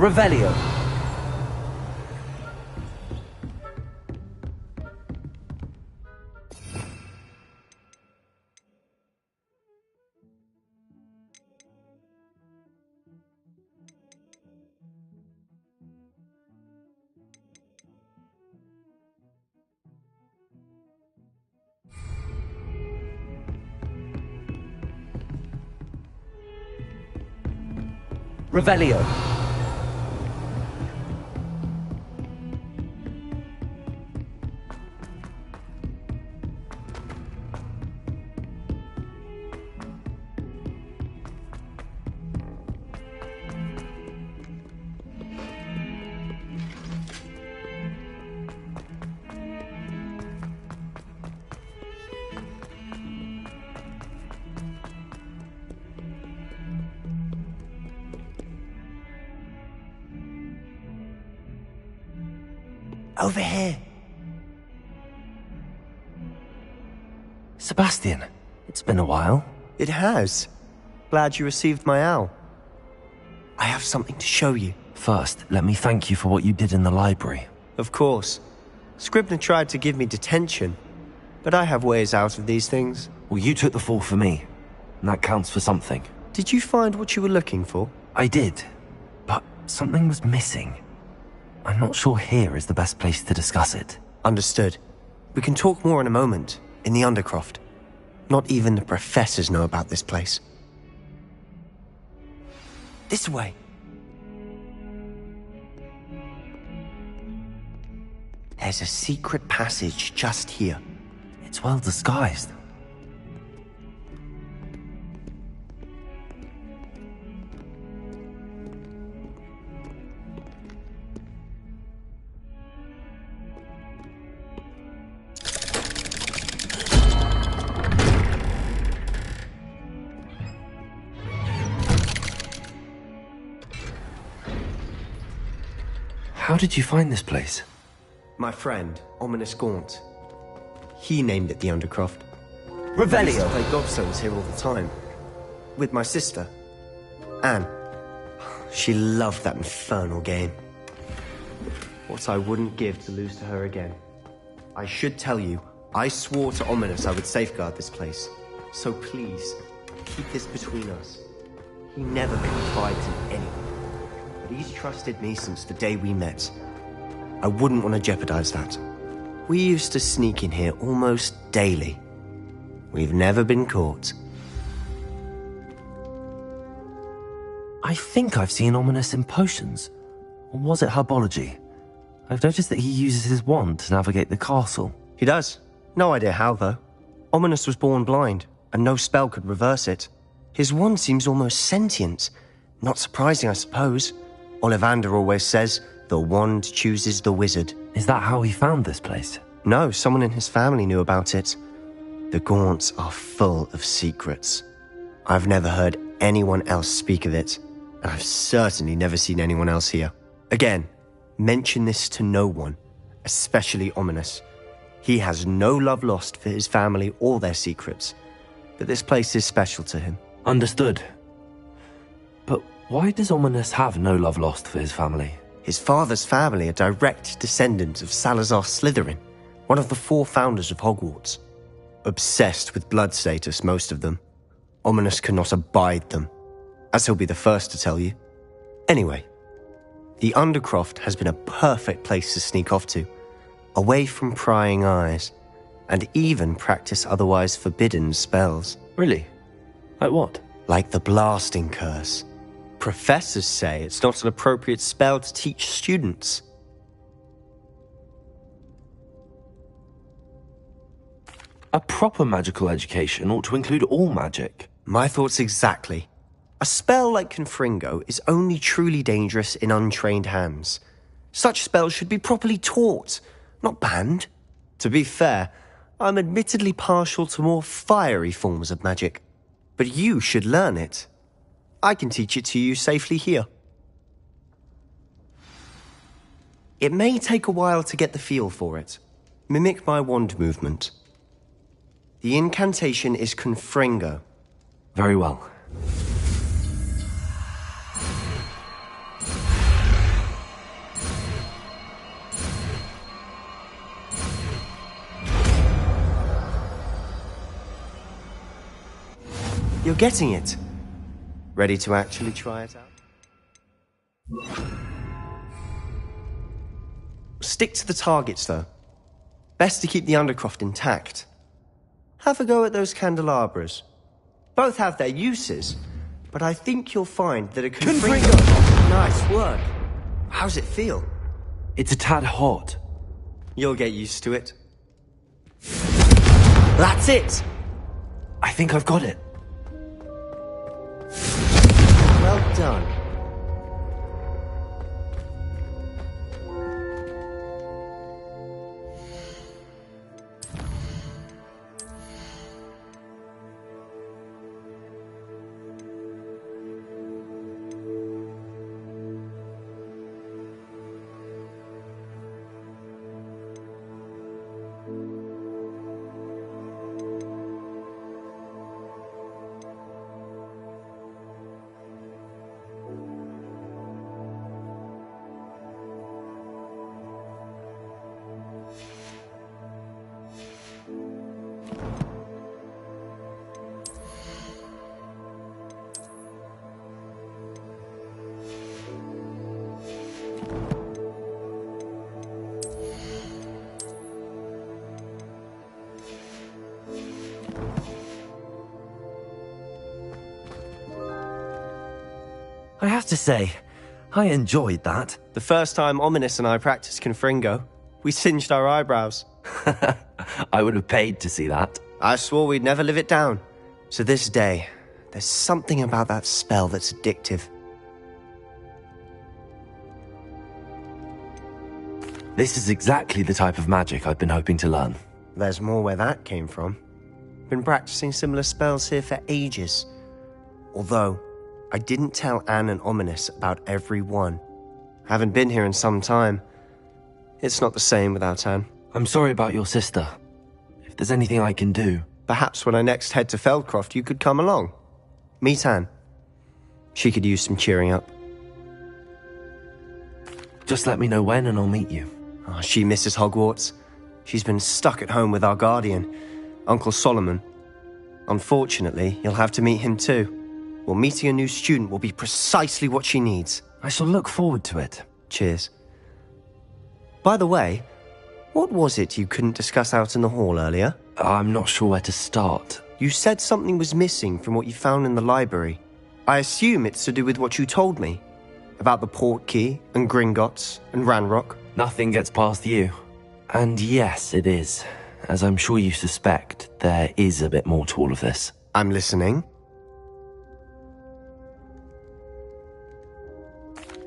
Revelio. Revelio. Over here. Sebastian, it's been a while. It has. Glad you received my owl. I have something to show you. First, let me thank you for what you did in the library. Of course. Scribner tried to give me detention, but I have ways out of these things. Well, you took the fall for me, and that counts for something. Did you find what you were looking for? I did, but something was missing. I'm not sure here is the best place to discuss it. Understood. We can talk more in a moment, in the Undercroft. Not even the professors know about this place. This way. There's a secret passage just here. It's well disguised. How did you find this place? My friend, Ominous Gaunt. He named it the Undercroft. Revelio! I used to play gobstones here all the time. With my sister, Anne. She loved that infernal game. What I wouldn't give to lose to her again. I should tell you, I swore to Ominous I would safeguard this place. So please, keep this between us. He never confides in anyone. But he's trusted me since the day we met. I wouldn't want to jeopardize that. We used to sneak in here almost daily. We've never been caught. I think I've seen Ominous in potions. Or was it herbology? I've noticed that he uses his wand to navigate the castle. He does. No idea how, though. Ominous was born blind, and no spell could reverse it. His wand seems almost sentient. Not surprising, I suppose. Ollivander always says, the wand chooses the wizard. Is that how he found this place? No, someone in his family knew about it. The Gaunts are full of secrets. I've never heard anyone else speak of it, and I've certainly never seen anyone else here. Again, mention this to no one, especially Ominous. He has no love lost for his family or their secrets, but this place is special to him. Understood. But why does Ominous have no love lost for his family? His father's family are direct descendants of Salazar Slytherin, one of the 4 founders of Hogwarts. Obsessed with blood status, most of them. Ominous cannot abide them, as he'll be the first to tell you. Anyway, the Undercroft has been a perfect place to sneak off to, away from prying eyes, and even practice otherwise forbidden spells. Really? Like what? Like the blasting curse. Professors say it's not an appropriate spell to teach students. A proper magical education ought to include all magic. My thoughts exactly. A spell like Confringo is only truly dangerous in untrained hands. Such spells should be properly taught, not banned. To be fair, I'm admittedly partial to more fiery forms of magic. But you should learn it. I can teach it to you safely here. It may take a while to get the feel for it. Mimic my wand movement. The incantation is Confringo. Very well. You're getting it. Ready to actually try it out? Stick to the targets, though. Best to keep the Undercroft intact. Have a go at those candelabras. Both have their uses, but I think you'll find that a Confringo... Nice work. How's it feel? It's a tad hot. You'll get used to it. That's it! I think I've got it. Well done. I have to say, I enjoyed that. The first time Ominous and I practiced Confringo, we singed our eyebrows. I would have paid to see that. I swore we'd never live it down. So this day, there's something about that spell that's addictive. This is exactly the type of magic I've been hoping to learn. There's more where that came from. Been practicing similar spells here for ages. Although, I didn't tell Anne and Ominous about every one. Haven't been here in some time. It's not the same without Anne. I'm sorry about your sister. If there's anything I can do... Perhaps when I next head to Feldcroft, you could come along. Meet Anne. She could use some cheering up. Just let me know when and I'll meet you. Oh, she misses Hogwarts. She's been stuck at home with our guardian, Uncle Solomon. Unfortunately, you'll have to meet him too. Well, meeting a new student will be precisely what she needs. I shall look forward to it. Cheers. By the way, what was it you couldn't discuss out in the hall earlier? I'm not sure where to start. You said something was missing from what you found in the library. I assume it's to do with what you told me. About the Portkey, and Gringotts, and Ranrock. Nothing gets past you. And yes, it is. As I'm sure you suspect, there is a bit more to all of this. I'm listening.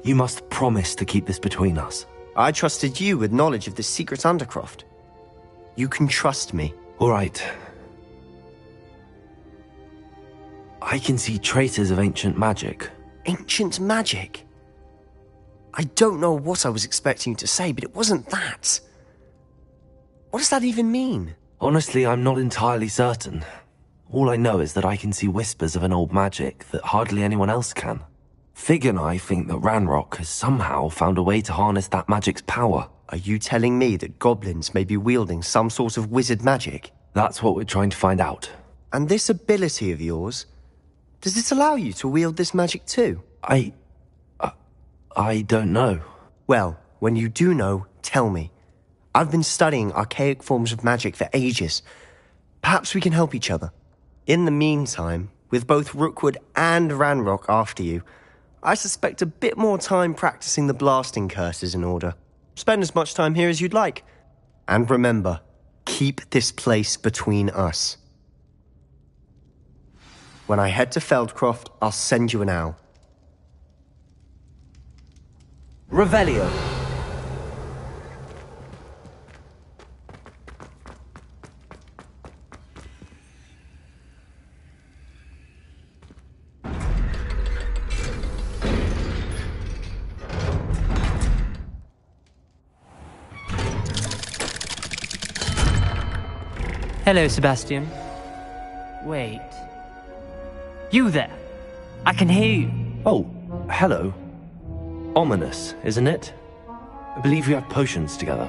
You must promise to keep this between us. I trusted you with knowledge of the secret Undercroft. You can trust me. All right. I can see traces of ancient magic. Ancient magic? I don't know what I was expecting you to say, but it wasn't that. What does that even mean? Honestly, I'm not entirely certain. All I know is that I can see whispers of an old magic that hardly anyone else can. Fig and I think that Ranrock has somehow found a way to harness that magic's power. Are you telling me that goblins may be wielding some sort of wizard magic? That's what we're trying to find out. And this ability of yours, does it allow you to wield this magic too? I don't know. Well, when you do know, tell me. I've been studying archaic forms of magic for ages. Perhaps we can help each other. In the meantime, with both Rookwood and Ranrock after you, I suspect a bit more time practicing the blasting curse is in order. Spend as much time here as you'd like. And remember, keep this place between us. When I head to Feldcroft, I'll send you an owl. Revelio. Hello, Sebastian. Wait. You there? I can hear you. Oh, hello. Ominous, isn't it? I believe we have potions together.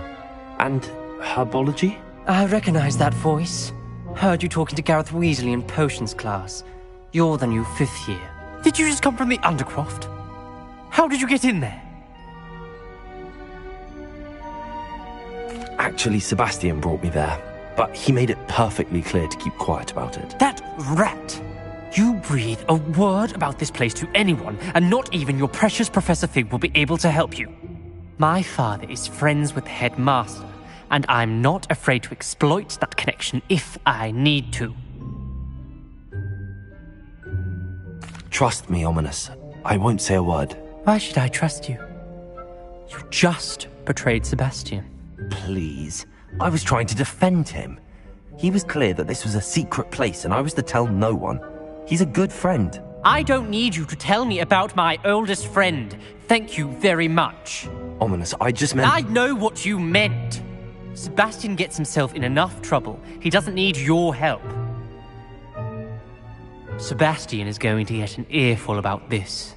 And herbology? I recognize that voice. Heard you talking to Gareth Weasley in potions class. You're the new 5th year. Did you just come from the Undercroft? How did you get in there? Actually, Sebastian brought me there, but he made it perfectly clear to keep quiet about it. That rat! You breathe a word about this place to anyone, and not even your precious Professor Fig will be able to help you. My father is friends with the headmaster, and I'm not afraid to exploit that connection if I need to. Trust me, Ominous. I won't say a word. Why should I trust you? You just betrayed Sebastian. Please. I was trying to defend him. He was clear that this was a secret place, and I was to tell no one. He's a good friend. I don't need you to tell me about my oldest friend. Thank you very much. Ominous, I just meant... I know what you meant. Sebastian gets himself in enough trouble. He doesn't need your help. Sebastian is going to get an earful about this.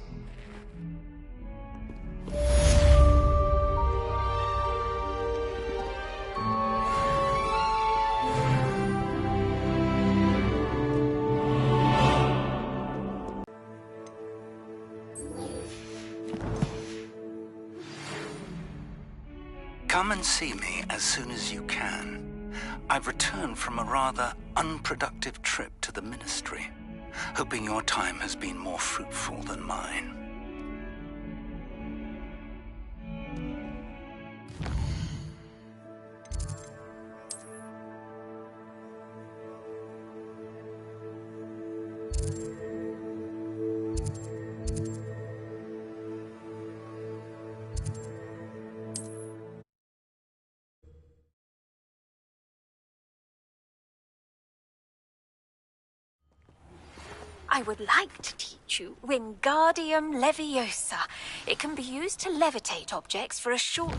Come and see me as soon as you can. I've returned from a rather unproductive trip to the Ministry, hoping your time has been more fruitful than mine. I would like to teach you Wingardium Leviosa. It can be used to levitate objects for a short...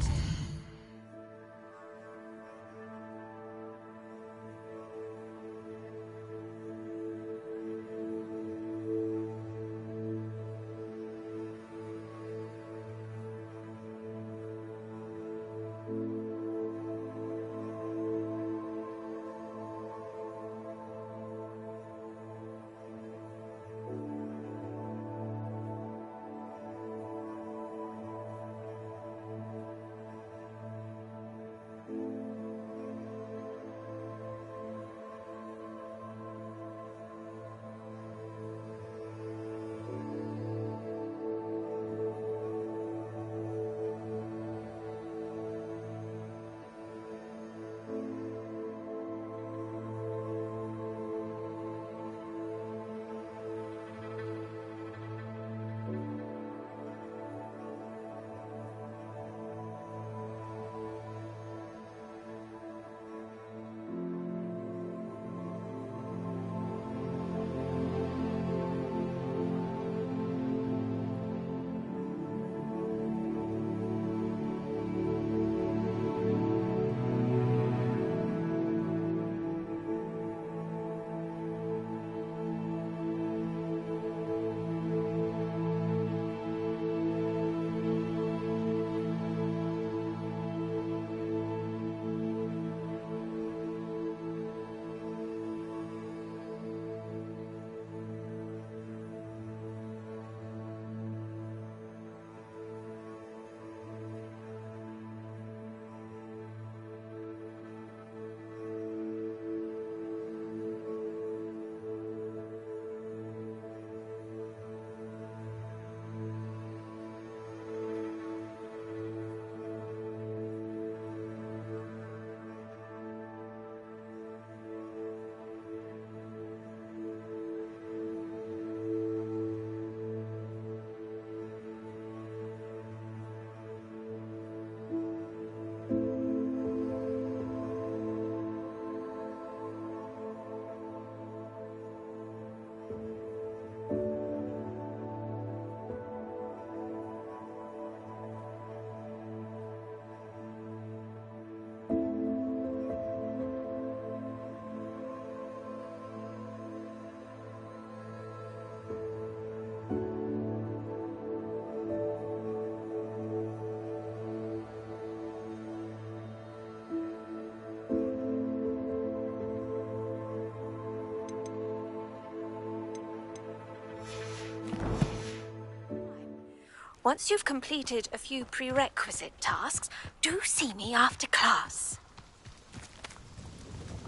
Once you've completed a few prerequisite tasks, do see me after class.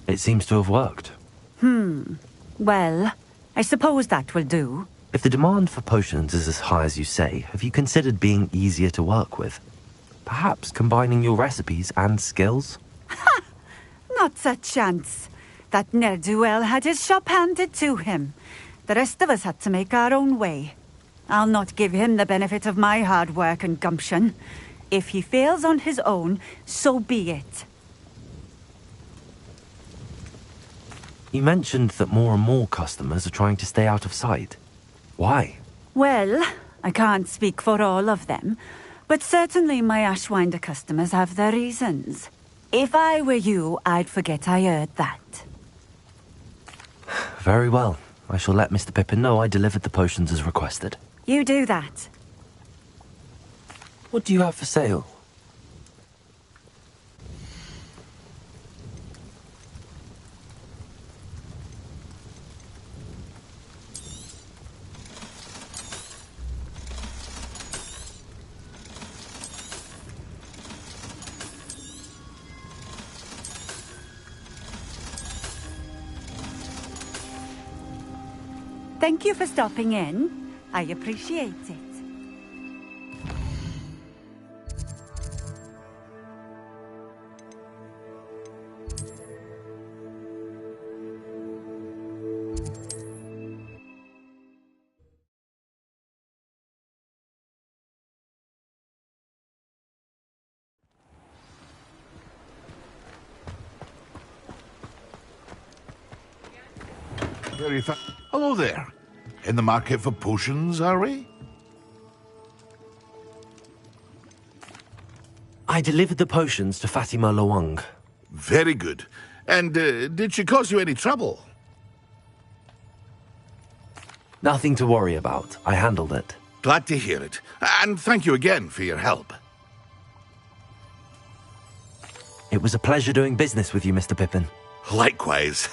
It seems to have worked. Well, I suppose that will do. If the demand for potions is as high as you say, have you considered being easier to work with? Perhaps combining your recipes and skills? Not a chance. That ne'er-do-well had his shop handed to him. The rest of us had to make our own way. I'll not give him the benefit of my hard work and gumption. If he fails on his own, so be it. You mentioned that more and more customers are trying to stay out of sight. Why? Well, I can't speak for all of them, but certainly my Ashwinder customers have their reasons. If I were you, I'd forget I heard that. Very well. I shall let Mr. Pippin know I delivered the potions as requested. You do that. What do you have for sale? Thank you for stopping in. I appreciate it. Hello there. In the market for potions, are we? I delivered the potions to Fatima Lawang. Very good. And did she cause you any trouble? Nothing to worry about. I handled it. Glad to hear it. And thank you again for your help. It was a pleasure doing business with you, Mr. Pippin. Likewise.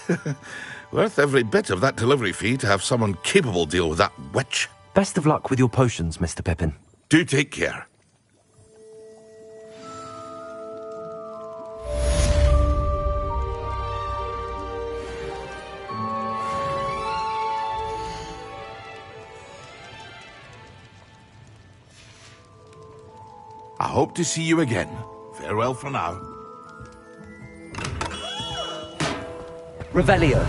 Worth every bit of that delivery fee to have someone capable deal with that witch. Best of luck with your potions, Mr. Pippin. Do take care. I hope to see you again. Farewell for now. Revelio.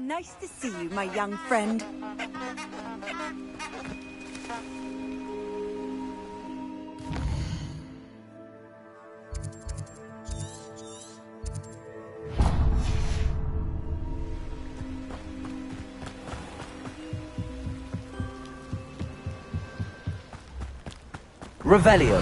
Nice to see you, my young friend. Revelio.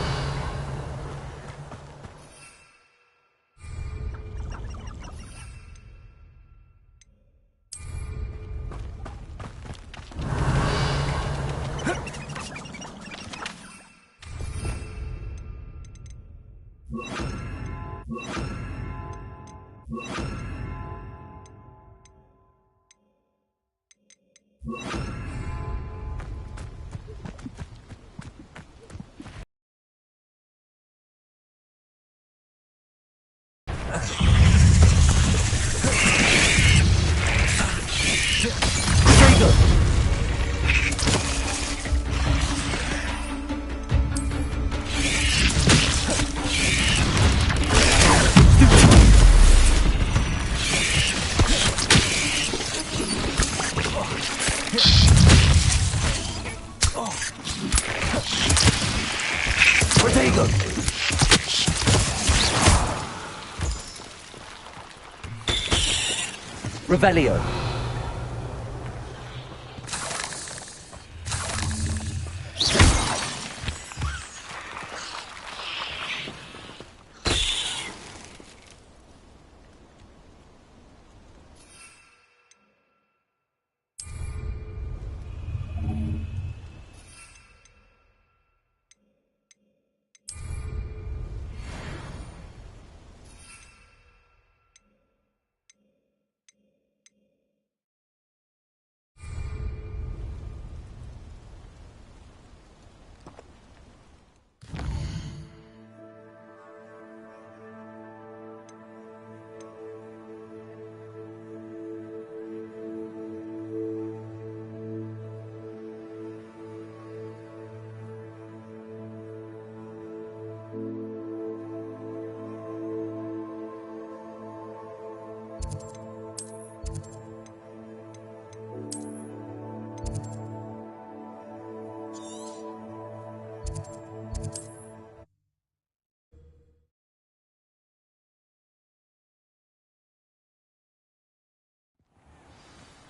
Revelio.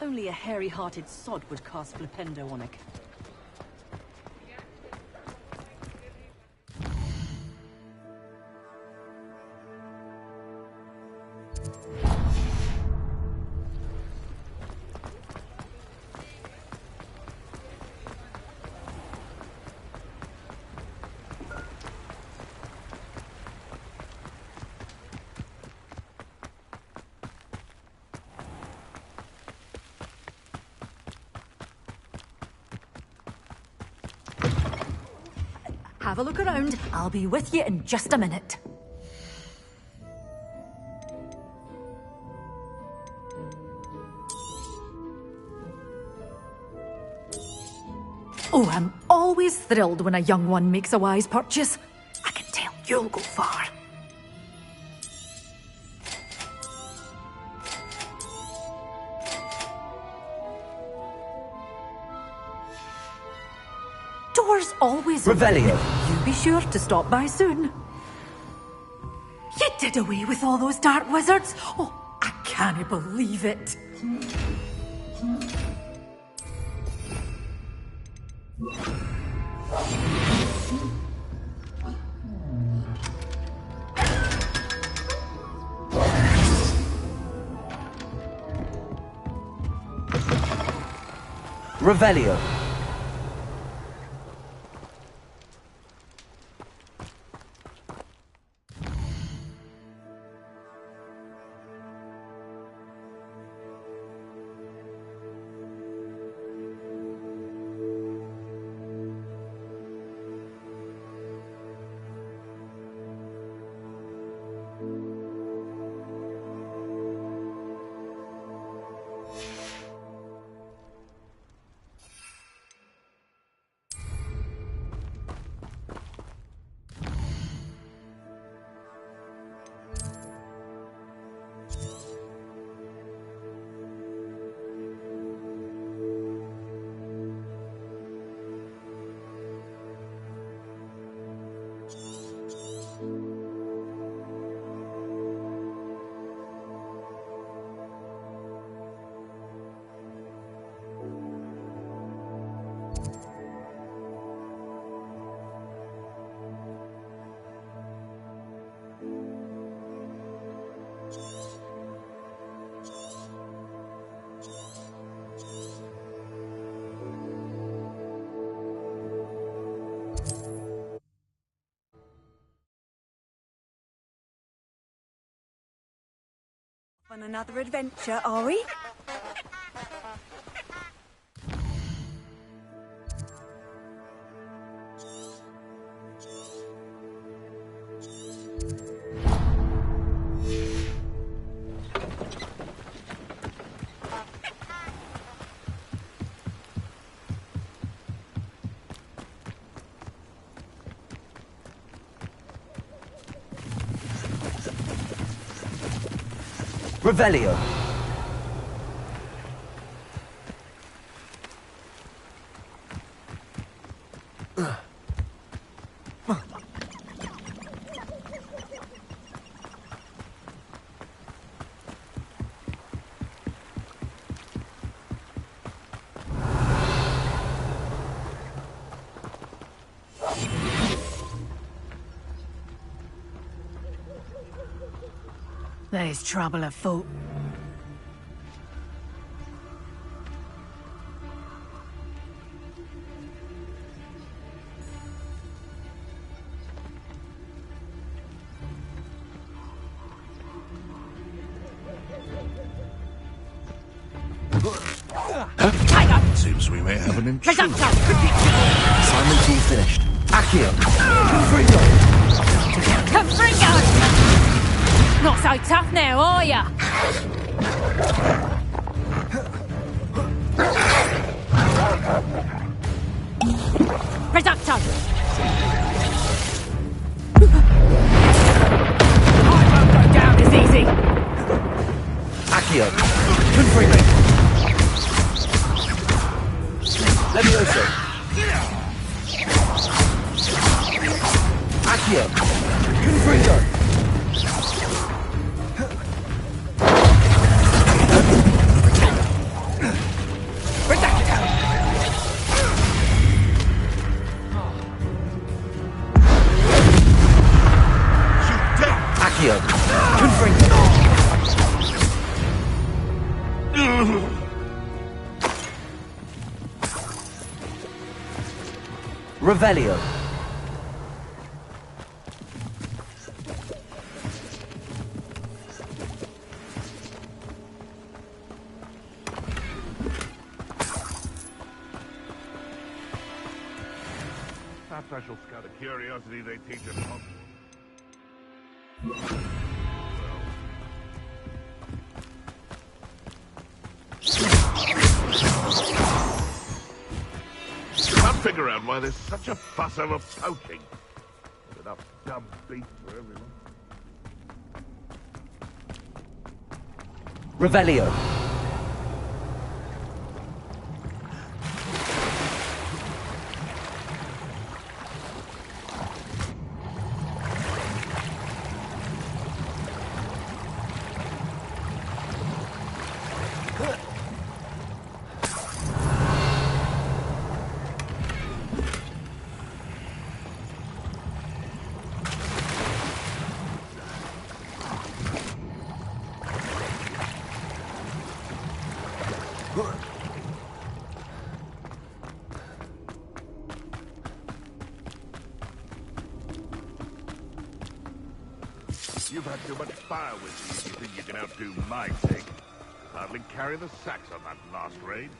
Only a hairy-hearted sod would cast Flipendo on it. Have a look around. I'll be with you in just a minute. Oh, I'm always thrilled when a young one makes a wise purchase. I can tell you'll go far. Door's always Revelio. open. You be sure to stop by soon. You did away with all those dark wizards? Oh, I can't believe it. Revelio. On another adventure, are we? Revelio. There's trouble afoot. Seems we may have an intruder. Assignment all finished. Accio. Confringo! Not so tough now, are ya? Reducto! I won't go down as easy! Accio. Confringo. Levioso. Accio. Confringo. Accio. Confringo. Revelio. Perhaps I shall scout a curiosity they teach at Hogwarts. Can't figure out why there's such a fuss over poaching. There's enough dumb beef for everyone. Revelio. You've had too much fire with you if you think you can outdo my take. Hardly carry the sacks on that last raid.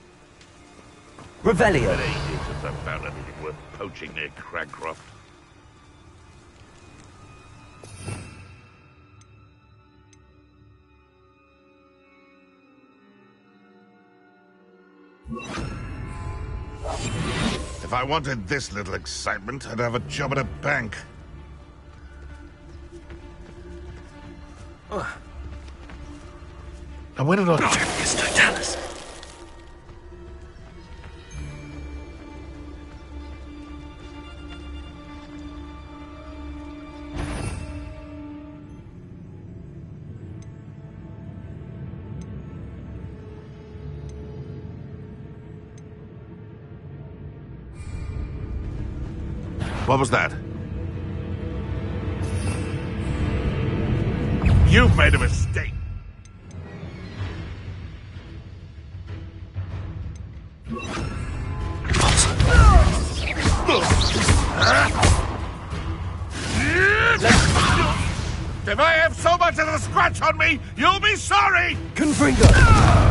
Revelio. It's been ages since I've found anything worth poaching near Cragcroft. If I wanted this little excitement, I'd have a job at a bank. And when did I... It's Totalis. What was that? You've made a mistake. If I have so much as a scratch on me, you'll be sorry! Confringo!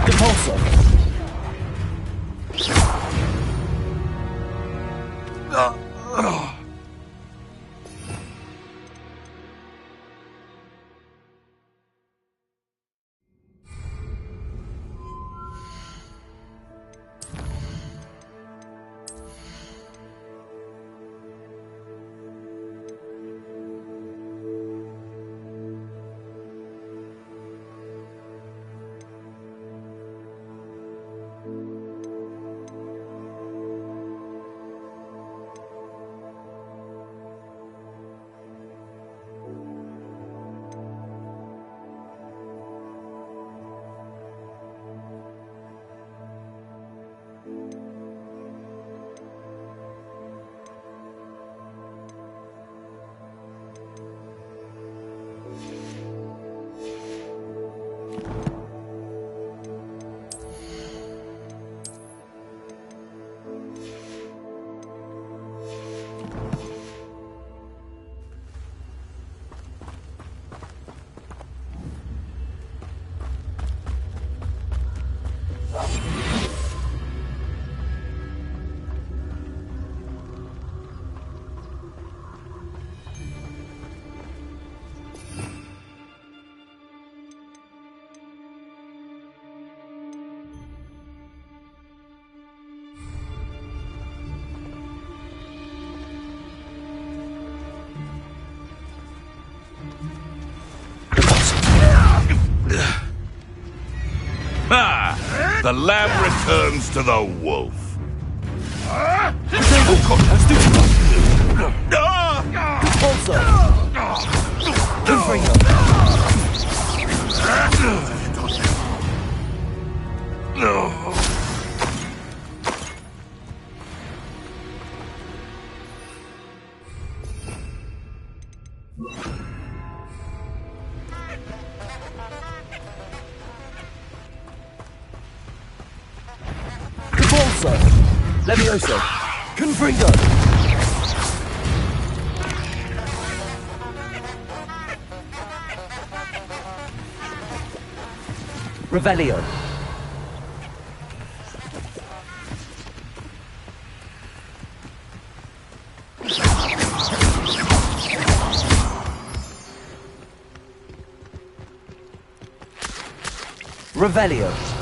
Depulso! Ah! The lamb returns to the wolf. Levioso! Confringo! Revelio! Revelio!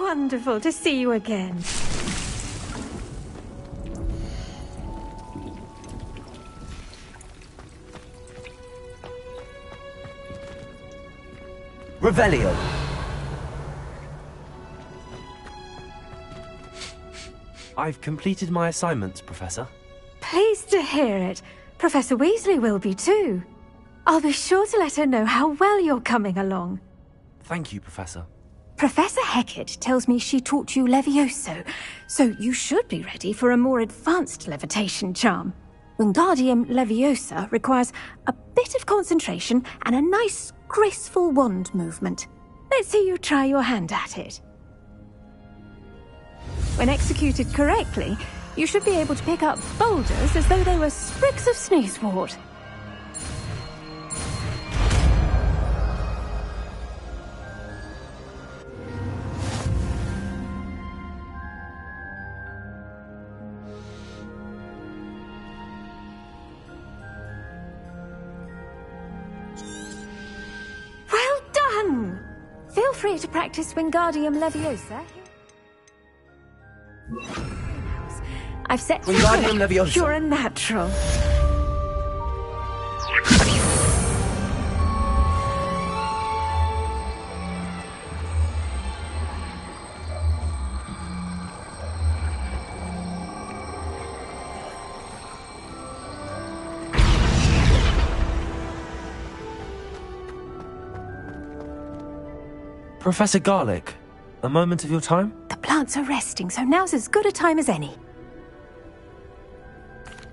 Wonderful to see you again. Revelio! I've completed my assignments, Professor. Pleased to hear it. Professor Weasley will be too. I'll be sure to let her know how well you're coming along. Thank you, Professor. Professor Hecat tells me she taught you Levioso, so you should be ready for a more advanced levitation charm. Wingardium Leviosa requires a bit of concentration and a nice, graceful wand movement. Let's see you try your hand at it. When executed correctly, you should be able to pick up boulders as though they were sprigs of sneezewort. Feel free to practice Wingardium Leviosa. I've set Wingardium Leviosa. You're a natural. Professor Garlic, a moment of your time? The plants are resting, so now's as good a time as any.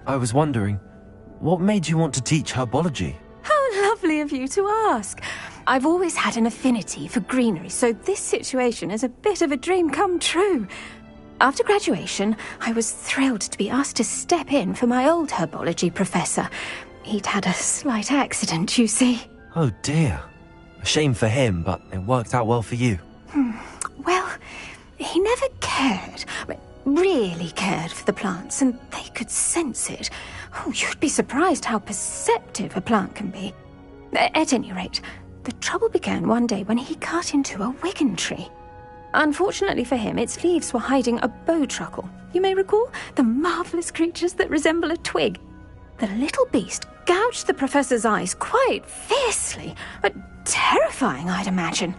I was wondering, what made you want to teach herbology? How lovely of you to ask. I've always had an affinity for greenery, so this situation is a bit of a dream come true. After graduation, I was thrilled to be asked to step in for my old herbology professor. He'd had a slight accident, you see. Oh dear. A shame for him, but it worked out well for you. Well, he never really cared for the plants, and they could sense it. Oh, you'd be surprised how perceptive a plant can be. At any rate, the trouble began one day when he cut into a wigan tree. Unfortunately for him, its leaves were hiding a bowtruckle. You may recall the marvellous creatures that resemble a twig. The little beast gouged the professor's eyes quite fiercely. Terrifying, I'd imagine.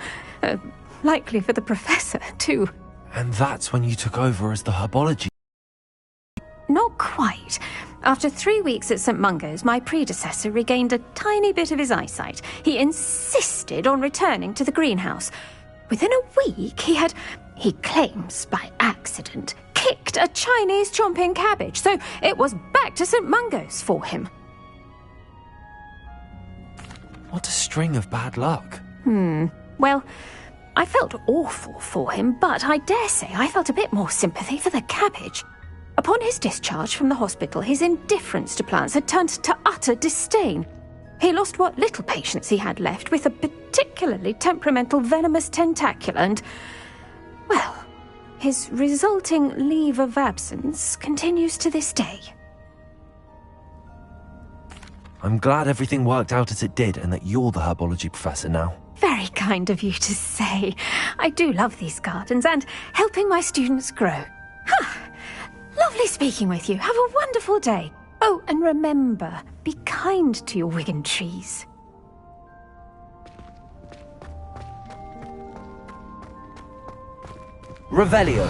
Likely for the professor, too. And that's when you took over as the herbology. Not quite. After 3 weeks at St. Mungo's, my predecessor regained a tiny bit of his eyesight. He insisted on returning to the greenhouse. Within a week, he claims by accident, kicked a Chinese chomping cabbage, so it was back to St. Mungo's for him. What a string of bad luck. Well, I felt awful for him, but I dare say I felt a bit more sympathy for the cabbage. Upon his discharge from the hospital, his indifference to plants had turned to utter disdain. He lost what little patience he had left with a particularly temperamental venomous tentacula and, well, his resulting leave of absence continues to this day. I'm glad everything worked out as it did and that you're the herbology professor now. Very kind of you to say. I do love these gardens and helping my students grow. Lovely speaking with you. Have a wonderful day. Oh, and remember, be kind to your wigan trees. Revelio.